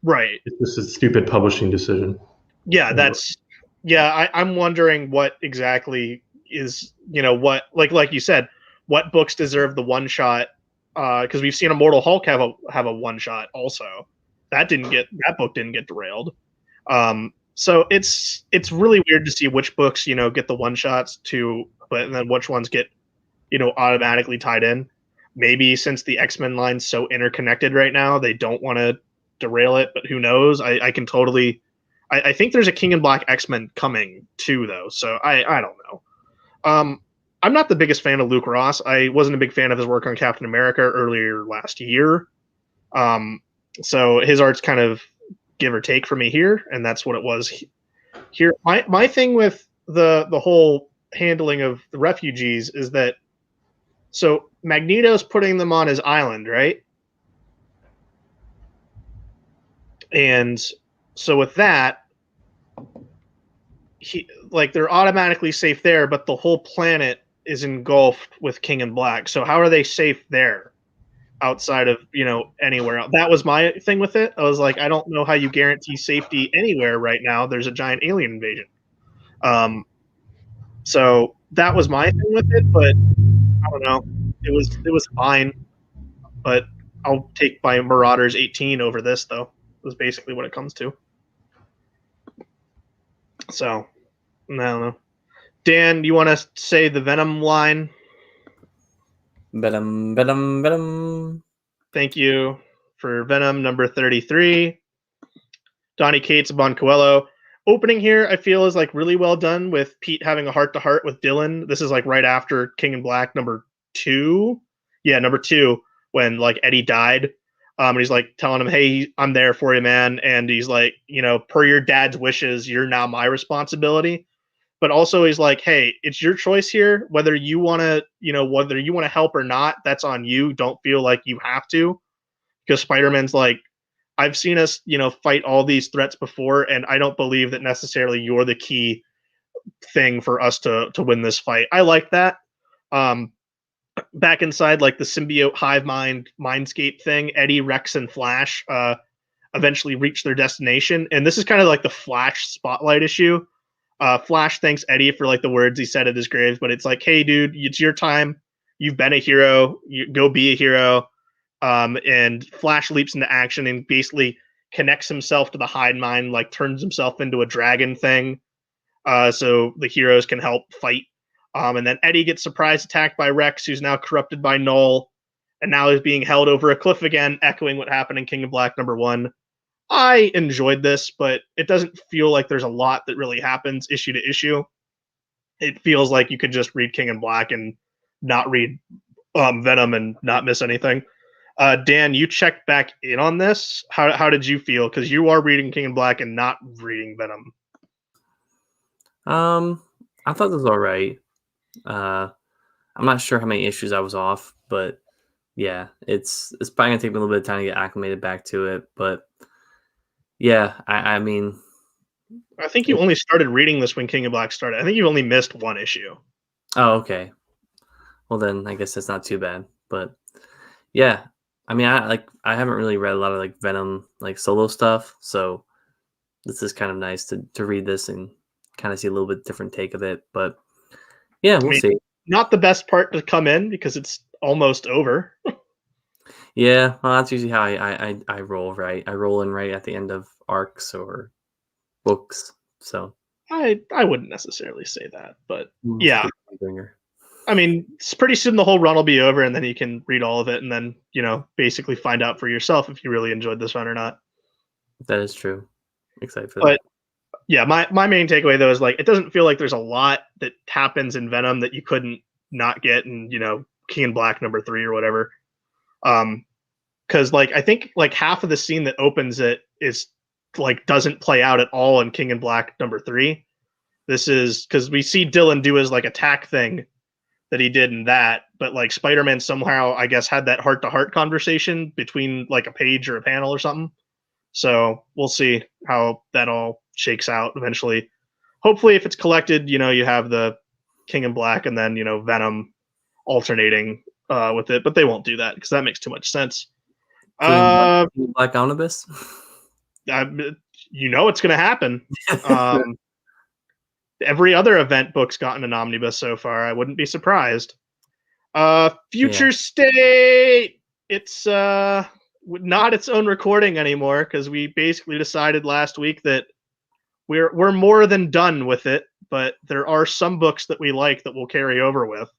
Right. It's just a stupid publishing decision. Yeah, I'm wondering what exactly is, what like you said, what books deserve the one shot, because we've seen Immortal Hulk have a one shot also. That book didn't get derailed. So it's really weird to see which books, get the one shots but then which ones get, automatically tied in. Maybe since the X-Men line's so interconnected right now, they don't want to derail it, but who knows? I can totally. I think there's a King in Black X-Men coming too, though. So I don't know. I'm not the biggest fan of Luke Ross. I wasn't a big fan of his work on Captain America earlier last year. So his art's kind of give or take for me here, and that's what it was here. My thing with the whole handling of the refugees is that so Magneto's putting them on his island, right? And so with that, they're automatically safe there, but the whole planet is engulfed with King in Black. So how are they safe there outside of, anywhere else? That was my thing with it. I was like, I don't know how you guarantee safety anywhere right now. There's a giant alien invasion. So that was my thing with it, but I don't know. It was fine, but I'll take my Marauders 18 over this, though. Was basically what it comes to. So, I don't know. Dan, you want to say the Venom line? Venom, Venom, Venom. Thank you for Venom number 33. Donny Cates, Bon Coelho. Opening here, I feel, is like really well done with Pete having a heart-to-heart with Dylan. This is like right after King in Black number 2. Yeah, number 2, when like Eddie died. And he's like telling him, hey, I'm there for you, man. And he's like, per your dad's wishes, you're now my responsibility. But also he's like, hey, it's your choice here. Whether you want to help or not, that's on you. Don't feel like you have to. Because Spider-Man's like, I've seen us, fight all these threats before, and I don't believe that necessarily you're the key thing for us to win this fight. I like that. Back inside, like the symbiote hive mindscape thing, Eddie, Rex, and Flash eventually reach their destination, and this is kind of like the Flash spotlight issue. Flash thanks Eddie for like the words he said at his grave, but it's like, hey, dude, it's your time. You've been a hero. You go be a hero. And Flash leaps into action and basically connects himself to the hive mind, like turns himself into a dragon thing, so the heroes can help fight. And then Eddie gets surprise attacked by Rex, who's now corrupted by Null, and now is being held over a cliff again, echoing what happened in King of Black number 1. I enjoyed this, but it doesn't feel like there's a lot that really happens issue to issue. It feels like you could just read King in Black and not read Venom and not miss anything. Dan, you checked back in on this. How did you feel? Because you are reading King in Black and not reading Venom. I thought this was all right. I'm not sure how many issues I was off, but yeah, it's probably gonna take me a little bit of time to get acclimated back to it. But yeah, I mean, I think you only started reading this when King of Black started. I think you only missed one issue. Oh, okay. Well, then I guess that's not too bad. But yeah, I mean, I haven't really read a lot of like Venom like solo stuff, so this is kind of nice to read this and kind of see a little bit different take of it. But yeah, we'll see. Not the best part to come in because it's almost over. Yeah, well, that's usually how I roll, right? I roll in right at the end of arcs or books. So I wouldn't necessarily say that, but yeah. Bringer. I mean, it's pretty soon the whole run will be over, and then you can read all of it, and then basically find out for yourself if you really enjoyed this run or not. That is true. Excited for that. Yeah, my main takeaway though is like it doesn't feel like there's a lot that happens in Venom that you couldn't not get in King in Black number 3 or whatever. Because like I think like half of the scene that opens it is like doesn't play out at all in King in Black number 3. This is because we see Dylan do his like attack thing that he did in that, but like Spider-Man somehow I guess had that heart-to-heart conversation between like a page or a panel or something. So we'll see how that all shakes out eventually. Hopefully, if it's collected, you have the King in Black and then Venom alternating with it, but they won't do that because that makes too much sense. Black Omnibus. you know it's going to happen. Every other event book's gotten an omnibus so far. I wouldn't be surprised. Future State. It's not its own recording anymore because we basically decided last week that we're more than done with it. But there are some books that we like that we'll carry over with.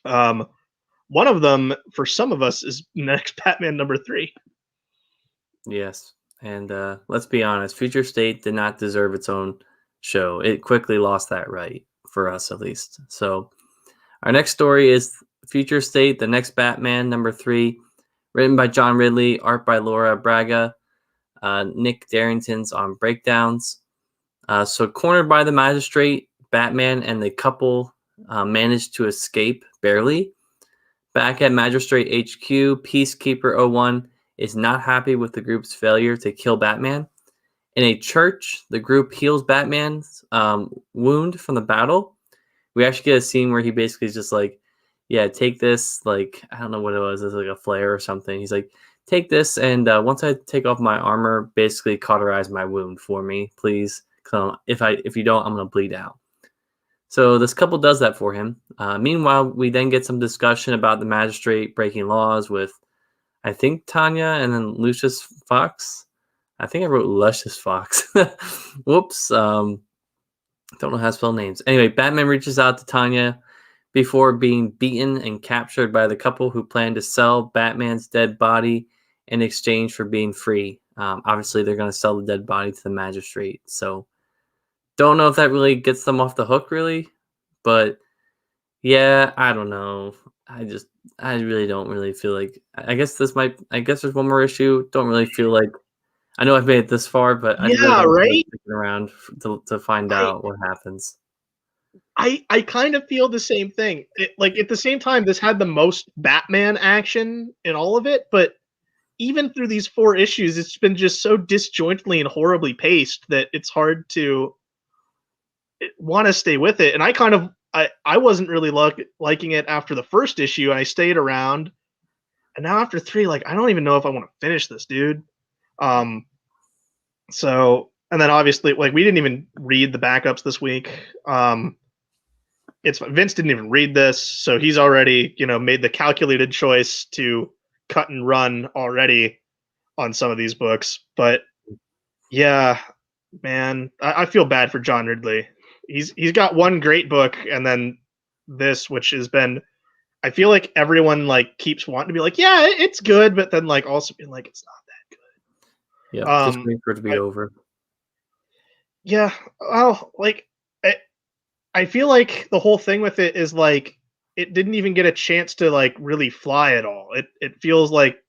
One of them, for some of us, is next Batman #3. Yes, and let's be honest, Future State did not deserve its own show. It quickly lost that right, for us at least. So our next story is Future State, the next Batman #3, written by John Ridley, art by Laura Braga, Nick Darrington's on breakdowns. So cornered by the magistrate, Batman and the couple managed to escape, barely. Back at Magistrate HQ, Peacekeeper 01 is not happy with the group's failure to kill Batman. In a church, the group heals Batman's wound from the battle. We actually get a scene where he basically is just like, yeah, take this, like, I don't know what it was. It's like a flare or something. He's like, take this, and once I take off my armor, basically cauterize my wound for me, please. If you don't, I'm going to bleed out. So this couple does that for him. Meanwhile, we then get some discussion about the magistrate breaking laws with, I think, Tanya and then Lucius Fox. I think I wrote Luscious Fox. Whoops. Don't know how to spell names. Anyway, Batman reaches out to Tanya before being beaten and captured by the couple who plan to sell Batman's dead body in exchange for being free. Obviously, they're going to sell the dead body to the magistrate. So don't know if that really gets them off the hook, really. But yeah, I don't know. I really don't really feel like. I guess there's one more issue. Don't really feel like. I know I've made it this far, but I really don't feel like sticking around to find out what happens. I kind of feel the same thing. Like at the same time, this had the most Batman action in all of it, but even through these 4 issues, it's been just so disjointedly and horribly paced that it's hard to want to stay with it. And I wasn't really liking it after the first issue. I stayed around, and now after 3, like I don't even know if I want to finish this, dude. So, and then obviously, like we didn't even read the backups this week. Vince didn't even read this, so he's already, made the calculated choice to cut and run already on some of these books. But yeah, man, I feel bad for John Ridley. He's got one great book, and then this, which has been, I feel like everyone like keeps wanting to be like, yeah, it's good, but then like also being like, it's not that good. Yeah, just waiting for it to be over. Yeah, well, like I feel like the whole thing with it is like it didn't even get a chance to like really fly at all. It feels like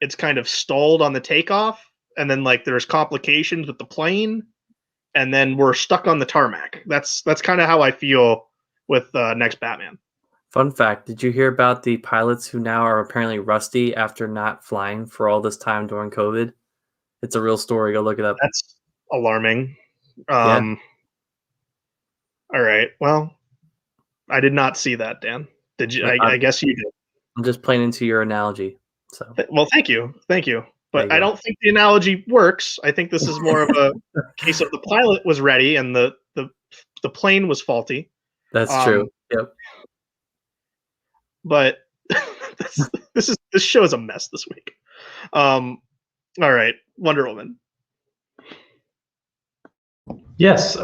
it's kind of stalled on the takeoff, and then like there's complications with the plane, and then we're stuck on the tarmac. That's kind of how I feel with next Batman. Fun fact, did you hear about the pilots who now are apparently rusty after not flying for all this time during COVID? It's a real story. Go look it up. That's alarming. Yeah. All right. Well, I did not see that, Dan. Did you? I guess you did. I'm just playing into your analogy. So. Well, thank you. But I don't think the analogy works. I think this is more of a case of the pilot was ready and the plane was faulty. That's true. Yep. But this show is a mess this week. All right, Wonder Woman. Yes,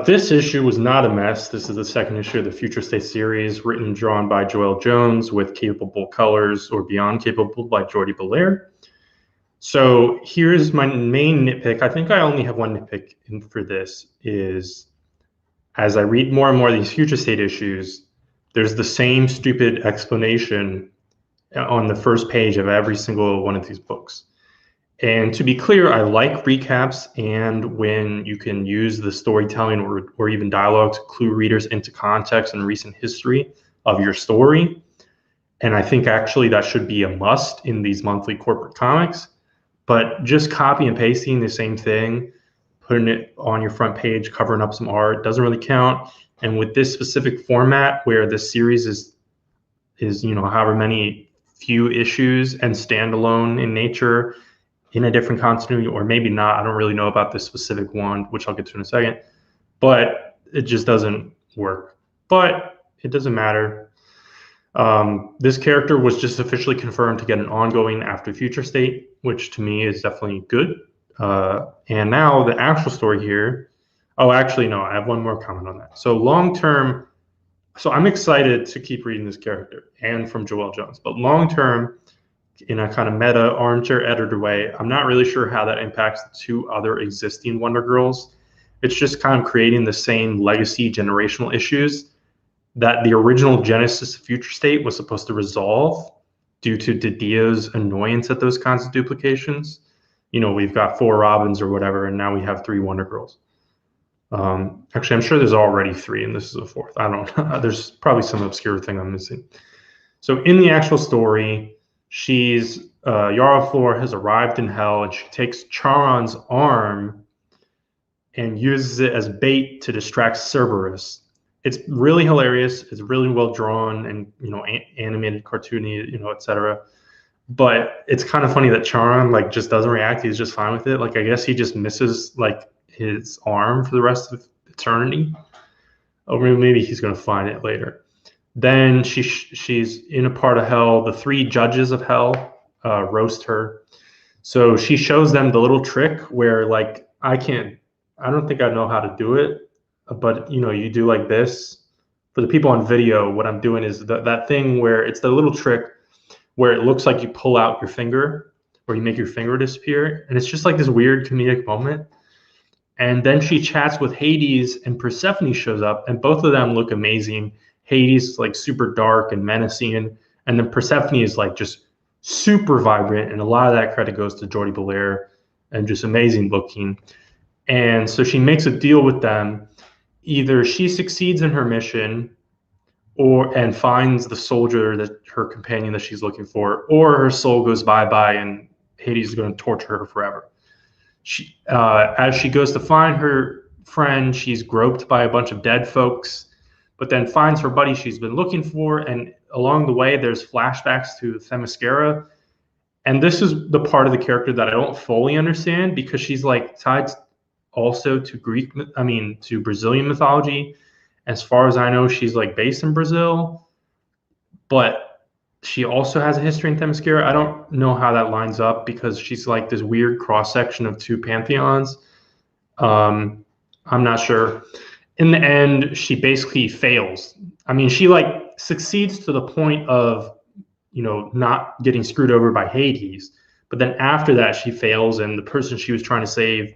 this issue was not a mess. This is the second issue of the Future State series, written and drawn by Joel Jones with capable colors or beyond capable by Jordi Belair. So here's my main nitpick. I think I only have one nitpick for this is as I read more and more of these Future State issues, there's the same stupid explanation on the first page of every single one of these books. And to be clear, I like recaps and when you can use the storytelling or even dialogue to clue readers into context and recent history of your story. And I think actually that should be a must in these monthly corporate comics. But just copy and pasting the same thing, putting it on your front page, covering up some art, doesn't really count. And with this specific format where this series is however many few issues and standalone in nature, in a different continuity, or maybe not. I don't really know about this specific one, which I'll get to in a second, but it just doesn't work. But it doesn't matter. This character was just officially confirmed to get an ongoing after Future State, which to me is definitely good. And now the actual story here. Oh, actually, no, I have one more comment on that. So long term, so I'm excited to keep reading this character and from Joelle Jones, but long term, in a kind of meta armchair editor way, I'm not really sure how that impacts the two other existing Wonder Girls. It's just kind of creating the same legacy generational issues that the original Genesis Future State was supposed to resolve due to Didio's annoyance at those kinds of duplications. You know, we've got 4 Robins or whatever, and now we have 3 Wonder Girls. Actually, I'm sure there's already 3, and this is a 4th. I don't know. There's probably some obscure thing I'm missing. So in the actual story, Yara Flor has arrived in Hell, and she takes Charon's arm and uses it as bait to distract Cerberus. It's really hilarious. It's really well drawn and, you know, animated, cartoony, you know, etc. But it's kind of funny that Charon like just doesn't react. He's just fine with it. Like, I guess he just misses like his arm for the rest of eternity. Or maybe he's going to find it later. Then she's in a part of Hell. The 3 judges of Hell roast her. So she shows them the little trick where like I don't think I know how to do it, but you know, you do like this. For the people on video, what I'm doing is that thing where it's the little trick where it looks like you pull out your finger or you make your finger disappear, and it's just like this weird comedic moment. And then she chats with Hades, and Persephone shows up, and both of them look amazing. Hades is like super dark and menacing, and then Persephone is like just super vibrant, and a lot of that credit goes to Jordie Bellaire, and just amazing looking. And so she makes a deal with them. Either she succeeds in her mission and finds the soldier, that her companion that she's looking for, or her soul goes bye-bye and Hades is going to torture her forever. As she goes to find her friend, she's groped by a bunch of dead folks, but then finds her buddy she's been looking for, and along the way there's flashbacks to Themyscira. And this is the part of the character that I don't fully understand, because she's like tied also to to Brazilian mythology. As far as I know, she's like based in Brazil, but she also has a history in Themyscira. I don't know how that lines up, because she's like this weird cross section of 2 pantheons. I'm not sure. In the end, she basically fails. I mean, she like succeeds to the point of, you know, not getting screwed over by Hades, but then after that she fails, and the person she was trying to save,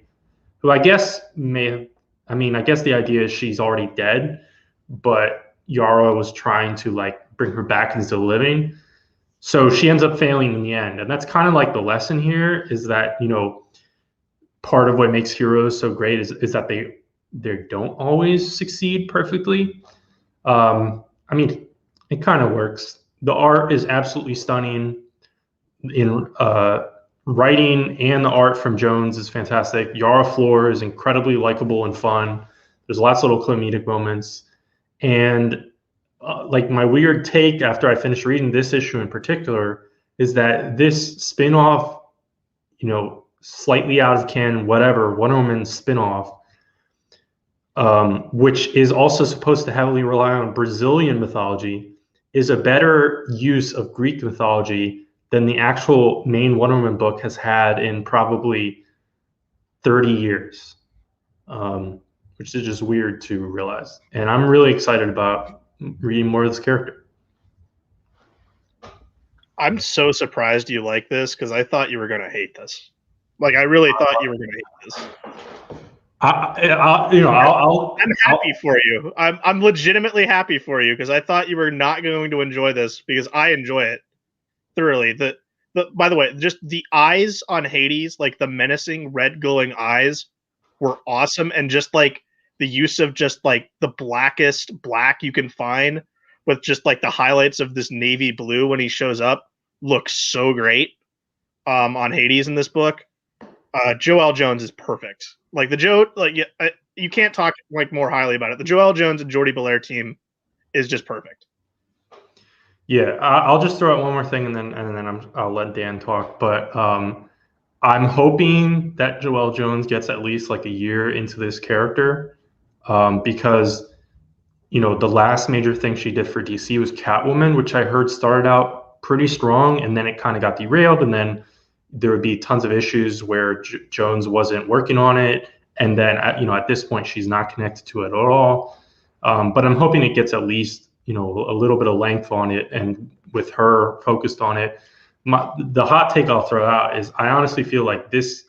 who I guess I guess the idea is she's already dead, but Yara was trying to like bring her back into the living. So she ends up failing in the end. And that's kind of like the lesson here, is that, you know, part of what makes heroes so great is that they don't always succeed perfectly. I mean, it kind of works. The art is absolutely stunning. In writing and the art from Jones is fantastic. Yara Flor is incredibly likable and fun. There's lots of little comedic moments. And like my weird take after I finished reading this issue in particular is that this spin-off, you know, slightly out of canon, whatever, Wonder Woman spin-off, which is also supposed to heavily rely on Brazilian mythology, is a better use of Greek mythology than the actual main Wonder Woman book has had in probably 30 years, which is just weird to realize. And I'm really excited about reading more of this character. I'm so surprised you like this, because I thought you were going to hate this. Like, I really thought you were going to hate this. I'm happy for you. I'm legitimately happy for you, because I thought you were not going to enjoy this, because I enjoy it thoroughly. By the way, just the eyes on Hades, like the menacing red glowing eyes, were awesome, and just like the use of just like the blackest black you can find with just like the highlights of this navy blue when he shows up looks so great on Hades in this book. Joelle Jones is perfect. Like you can't talk like more highly about it. The Joelle Jones and Jordie Bellaire team is just perfect. Yeah, I'll just throw out one more thing, and then I'll let Dan talk. But I'm hoping that Joelle Jones gets at least like a year into this character, because the last major thing she did for DC was Catwoman, which I heard started out pretty strong, and then it kind of got derailed, and then there would be tons of issues where Jones wasn't working on it, and then at this point she's not connected to it at all. But I'm hoping it gets at least a little bit of length on it, and with her focused on it. The hot take I'll throw out is I honestly feel like this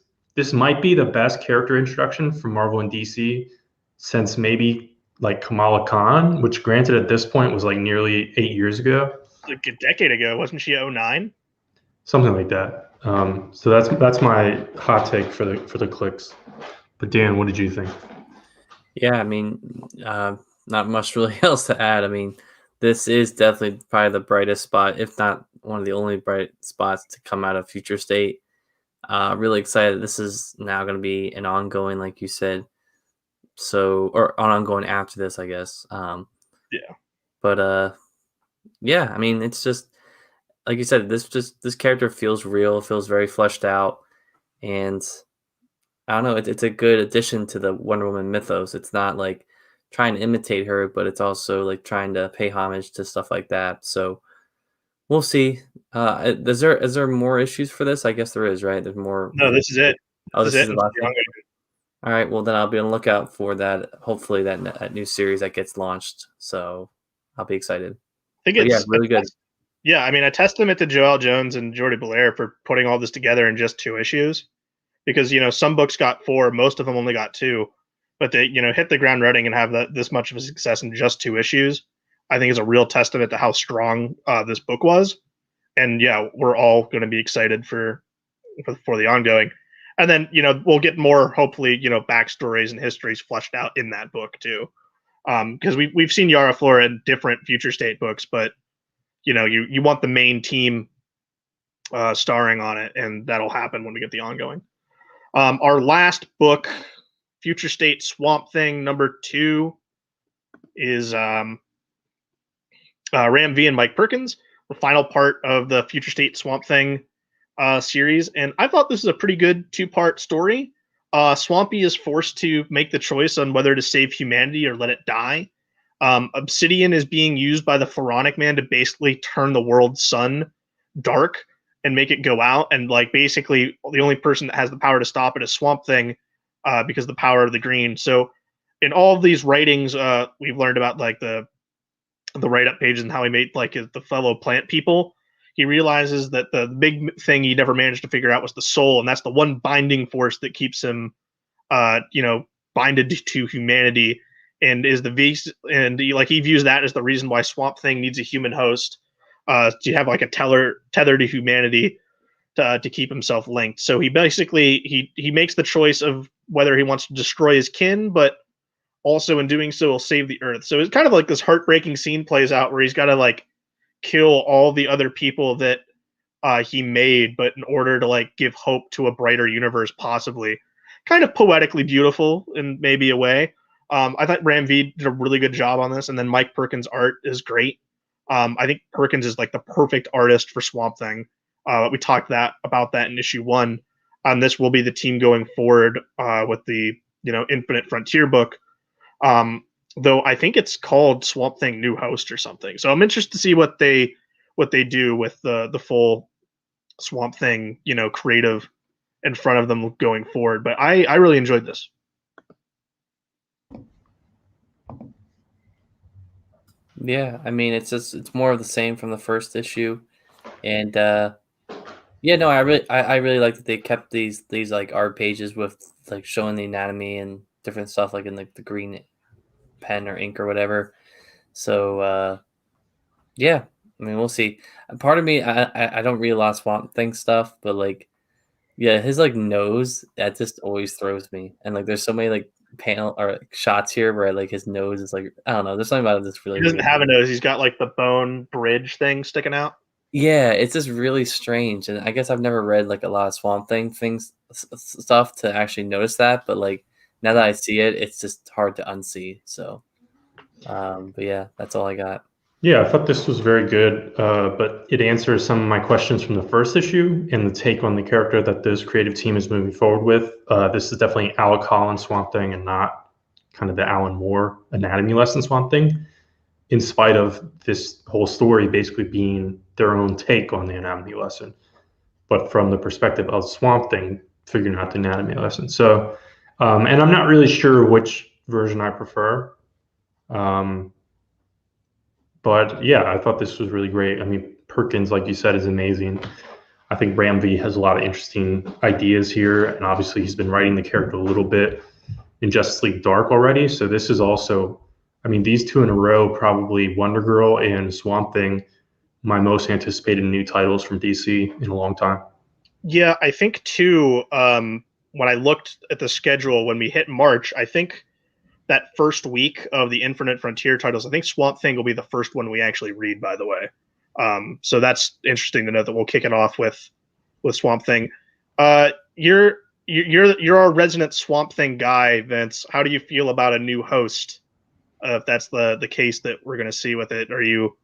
might be the best character introduction from Marvel and DC since maybe like Kamala Khan, which granted at this point was like nearly 8 years ago. Like a decade ago, wasn't she 09? Something like that. So that's my hot take for the clicks. But Dan, what did you think? Yeah, I mean, not much really else to add. I mean, this is definitely probably the brightest spot, if not one of the only bright spots to come out of Future State. Really excited. This is now going to be an ongoing, like you said. So, or an ongoing after this, I guess. Yeah. But yeah, I mean, it's just like you said. This character feels real, feels very fleshed out, and I don't know. It's a good addition to the Wonder Woman mythos. It's not like trying to imitate her, but it's also like trying to pay homage to stuff like that. So we'll see. Is there more issues for this? I guess there is, right? There's more. No, this is it. Oh, this is it. the last one. All right. Well, then I'll be on the lookout for that. Hopefully, that new series that gets launched. So I'll be excited. I think it's really good. Yeah, I mean, a testament to Joelle Jones and Jordi Belair for putting all this together in just 2 issues. Because some books got 4, most of them only got 2, but they hit the ground running and have this much of a success in just 2 issues. I think is a real testament to how strong this book was, and yeah, we're all going to be excited for the ongoing, and then we'll get more hopefully backstories and histories fleshed out in that book too, because we've seen Yara Flora in different Future State books, but you want the main team starring on it, and that'll happen when we get the ongoing. Our last book, Future State Swamp Thing #2, is Ram V and Mike Perkins, the final part of the Future State Swamp Thing series. And I thought this is a pretty good 2-part story. Swampy is forced to make the choice on whether to save humanity or let it die. Obsidian is being used by the Pharaonic Man to basically turn the world's sun dark and make it go out, and like basically the only person that has the power to stop it is Swamp Thing, because of the power of the green. So in all of these writings, we've learned about like the write-up pages and how he made like the fellow plant people. He realizes that the big thing he never managed to figure out was the soul, and that's the one binding force that keeps him binded to humanity, and is he views that as the reason why Swamp Thing needs a human host, to have like a tether to humanity to keep himself linked. So he basically he makes the choice of whether he wants to destroy his kin, but also in doing so will save the earth. So it's kind of like this heartbreaking scene plays out where he's got to like kill all the other people that he made, but in order to like give hope to a brighter universe, possibly. Kind of poetically beautiful in maybe a way. I thought Ram V did a really good job on this, and then Mike Perkins' art is great. I think Perkins is like the perfect artist for Swamp Thing. We talked about that in issue 1. This will be the team going forward with the Infinite Frontier book. Though I think it's called Swamp Thing New Host or something. So I'm interested to see what they do with the full Swamp Thing creative in front of them going forward. But I really enjoyed this. Yeah, I mean, it's more of the same from the first issue, and yeah, no, I really like that they kept these like art pages with like showing the anatomy and different stuff, like in like the green pen or ink or whatever. So yeah, I mean, we'll see. Part of me, I don't read a lot of Swamp Thing stuff, but like, yeah, his like nose, that just always throws me, and like there's so many like panel or like, shots here where like his nose is like, I don't know, there's something about it that's really He doesn't weird. have a nose. He's got like the bone bridge thing sticking out. Yeah, it's just really strange, and I guess I've never read like a lot of Swamp Thing stuff to actually notice that, but like now that I see it, it's just hard to unsee. So, but yeah, that's all I got. Yeah, I thought this was very good, but it answers some of my questions from the first issue and the take on the character that this creative team is moving forward with. This is definitely Alec Holland Swamp Thing and not kind of the Alan Moore anatomy lesson Swamp Thing, in spite of this whole story basically being their own take on the anatomy lesson, but from the perspective of Swamp Thing figuring out the anatomy lesson. So, and I'm not really sure which version I prefer. But yeah, I thought this was really great. I mean, Perkins, like you said, is amazing. I think Ramsey has a lot of interesting ideas here, and obviously he's been writing the character a little bit in Justice League Dark already. So this is also, I mean, these two in a row, probably Wonder Girl and Swamp Thing, my most anticipated new titles from DC in a long time. Yeah, I think too. When I looked at the schedule when we hit March, I think that first week of the Infinite Frontier titles, I think Swamp Thing will be the first one we actually read. By the way, so that's interesting to know that we'll kick it off with Swamp Thing. You're our resident Swamp Thing guy, Vince. How do you feel about a new host? If that's the case that we're going to see with it, are you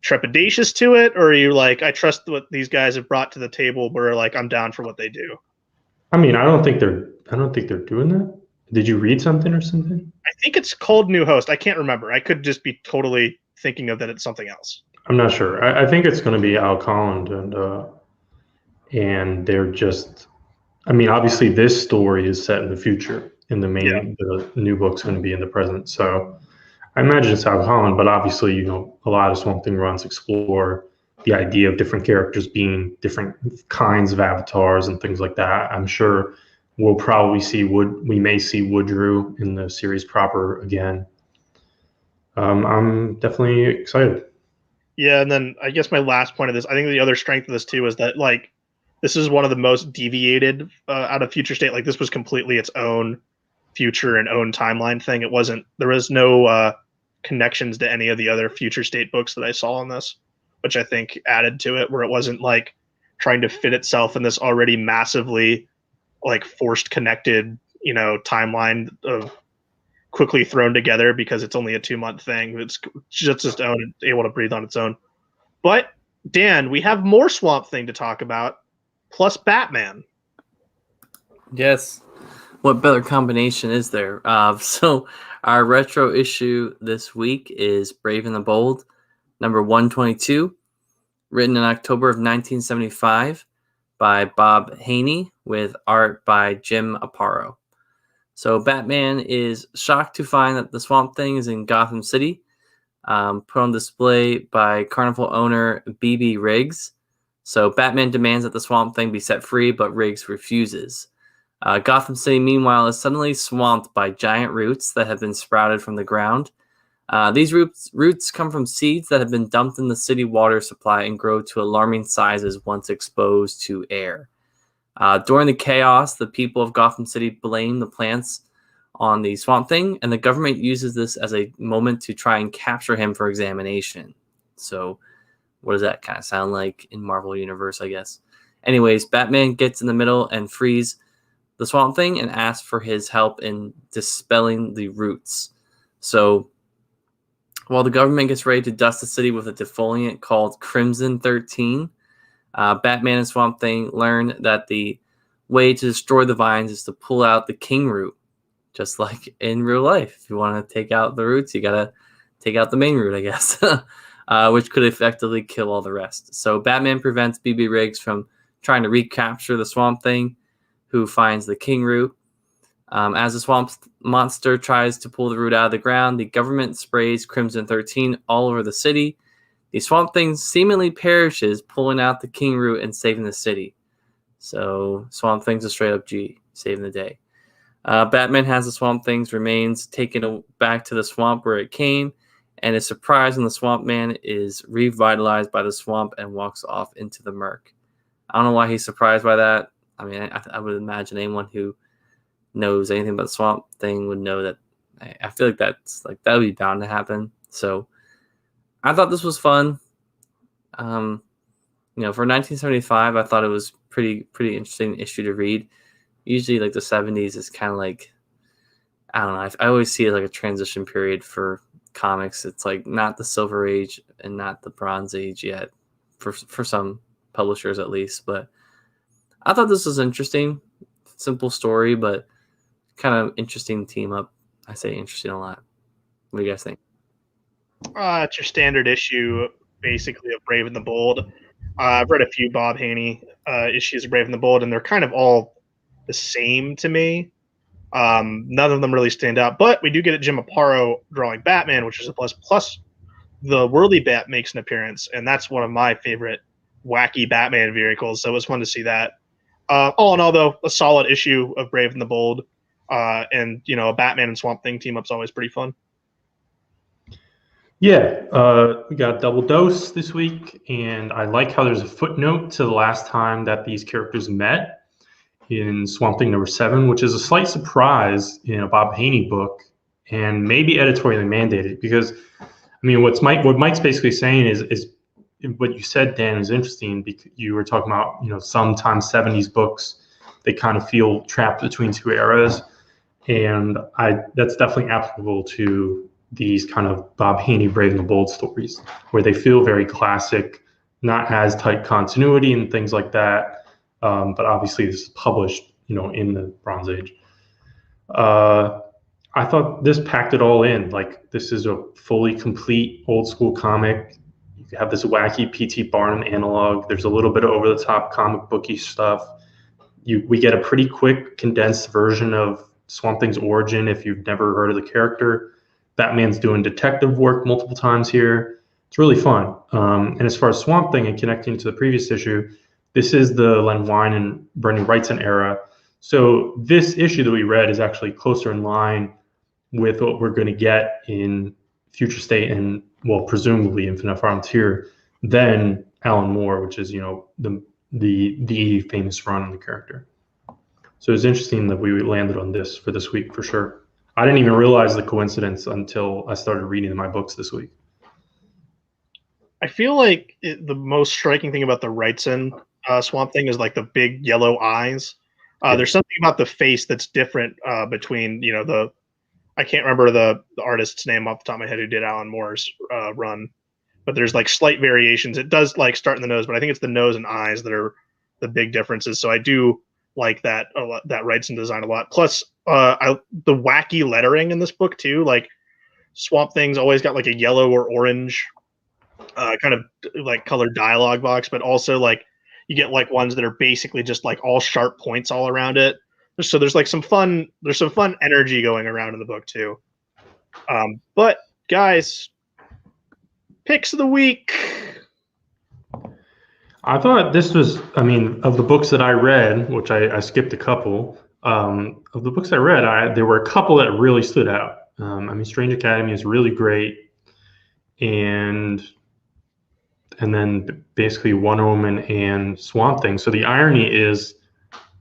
trepidatious to it, or are you like, I trust what these guys have brought to the table, where like I'm down for what they do? I mean, I don't think they're doing that. Did you read something or something? I think it's called New Host. I can't remember. I could just be totally thinking of that it's something else. I'm not sure. I think it's going to be Al Holland, and they're just. I mean, obviously, this story is set in the future, and the new book's going to be in the present. So, I imagine it's Al Holland, but obviously, you know, a lot of Swamp Thing runs explore the idea of different characters being different kinds of avatars and things like that. I'm sure we'll probably see we may see Woodrue in the series proper again. I'm definitely excited. Yeah, and then I guess my last point of this, I think the other strength of this too is that like this is one of the most deviated out of Future State. Like this was completely its own future and own timeline thing. It wasn't. There was no connections to any of the other Future State books that I saw in this, which I think added to it, where it wasn't like trying to fit itself in this already massively like forced connected, you know, timeline of quickly thrown together because it's only a 2-month thing. It's just its own, able to breathe on its own. But Dan, we have more Swamp Thing to talk about, plus Batman. Yes. What better combination is there? So our retro issue this week is Brave and the Bold, number 122, written in October of 1975 by Bob Haney with art by Jim Aparo. So Batman is shocked to find that the Swamp Thing is in Gotham City, put on display by Carnival owner B.B. Riggs. So Batman demands that the Swamp Thing be set free, but Riggs refuses. Gotham City, meanwhile, is suddenly swamped by giant roots that have been sprouted from the ground. These roots come from seeds that have been dumped in the city water supply and grow to alarming sizes once exposed to air. During the chaos, the people of Gotham City blame the plants on the Swamp Thing, and the government uses this as a moment to try and capture him for examination. So what does that kind of sound like in Marvel Universe, I guess? Anyways, Batman gets in the middle and frees the Swamp Thing and asks for his help in dispelling the roots. So while the government gets ready to dust the city with a defoliant called Crimson 13, Batman and Swamp Thing learn that the way to destroy the vines is to pull out the king root, just like in real life. If you want to take out the roots, you got to take out the main root, I guess, which could effectively kill all the rest. So Batman prevents B.B. Riggs from trying to recapture the Swamp Thing, who finds the king root. As the swamp monster tries to pull the root out of the ground, the government sprays Crimson 13 all over the city. The Swamp Thing seemingly perishes, pulling out the king root and saving the city. So Swamp Thing's a straight up G, saving the day. Batman has the Swamp Thing's remains taken back to the swamp where it came, and is surprised when the Swamp Man is revitalized by the swamp and walks off into the murk. I don't know why he's surprised by that. I mean, I would imagine anyone who knows anything about the Swamp Thing would know that. I feel like that would be bound to happen. So I thought this was fun. For 1975, I thought it was pretty interesting issue to read. Usually, like the 70s is kind of like, I don't know. I always see it like a transition period for comics. It's like not the Silver Age and not the Bronze Age yet, for some publishers at least. But I thought this was interesting. Simple story, but kind of interesting team up. I say interesting a lot. What do you guys think? It's your standard issue, basically, of Brave and the Bold. I've read a few Bob Haney issues of Brave and the Bold, and they're kind of all the same to me. None of them really stand out, but we do get Jim Aparo drawing Batman, which is a plus. Plus, the Whirly Bat makes an appearance, and that's one of my favorite wacky Batman vehicles, so it was fun to see that. All in all, though, a solid issue of Brave and the Bold, and a Batman and Swamp Thing team-up's always pretty fun. Yeah, we got a double dose this week, and I like how there's a footnote to the last time that these characters met in Swamp Thing number 7, which is a slight surprise in a Bob Haney book, and maybe editorially mandated, because I mean, what Mike's basically saying is what you said, Dan, is interesting, because you were talking about, sometimes 70s books, they kind of feel trapped between two eras, and that's definitely applicable to these kind of Bob Haney Brave and the Bold stories, where they feel very classic, not as tight continuity and things like that. But obviously this is published, in the Bronze Age. I thought this packed it all in. Like, this is a fully complete old school comic. You have this wacky P.T. Barnum analog. There's a little bit of over the top comic booky stuff. We get a pretty quick condensed version of Swamp Thing's origin if you've never heard of the character. Batman's doing detective work multiple times here. It's really fun. And as far as Swamp Thing and connecting to the previous issue, this is the Len Wein and Bernie Wrightson era. So this issue that we read is actually closer in line with what we're going to get in Future State and, well, presumably Infinite Frontier than Alan Moore, which is, the famous run on the character. So it's interesting that we landed on this for this week for sure. I didn't even realize the coincidence until I started reading my books this week. I feel like the most striking thing about the Wrightson Swamp Thing is like the big yellow eyes. There's something about the face that's different between, I can't remember the artist's name off the top of my head who did Alan Moore's run, but there's like slight variations. It does like start in the nose, but I think it's the nose and eyes that are the big differences. So I do like that Wrightson design a lot. Plus, the wacky lettering in this book too. Like, Swamp Thing's always got like a yellow or orange kind of like colored dialogue box, but also like you get like ones that are basically just like all sharp points all around it. So there's like some fun energy going around in the book too. But guys, picks of the week. I thought this was, of the books that I read, which I skipped a couple, of the books I read, there were a couple that really stood out. Strange Academy is really great. And then basically Wonder Woman and Swamp Thing. So the irony is,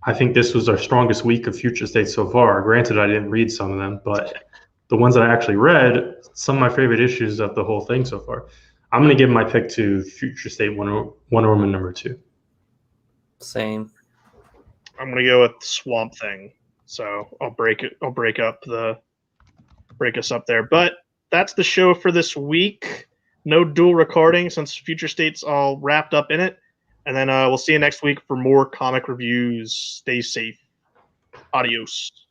I think this was our strongest week of Future State so far. Granted, I didn't read some of them, but the ones that I actually read, some of my favorite issues of the whole thing so far. I'm going to give my pick to Future State Wonder Woman number 2. Same. I'm going to go with Swamp Thing. So I'll break us up there. But that's the show for this week. No dual recording since Future State's all wrapped up in it. And then we'll see you next week for more comic reviews. Stay safe. Adios.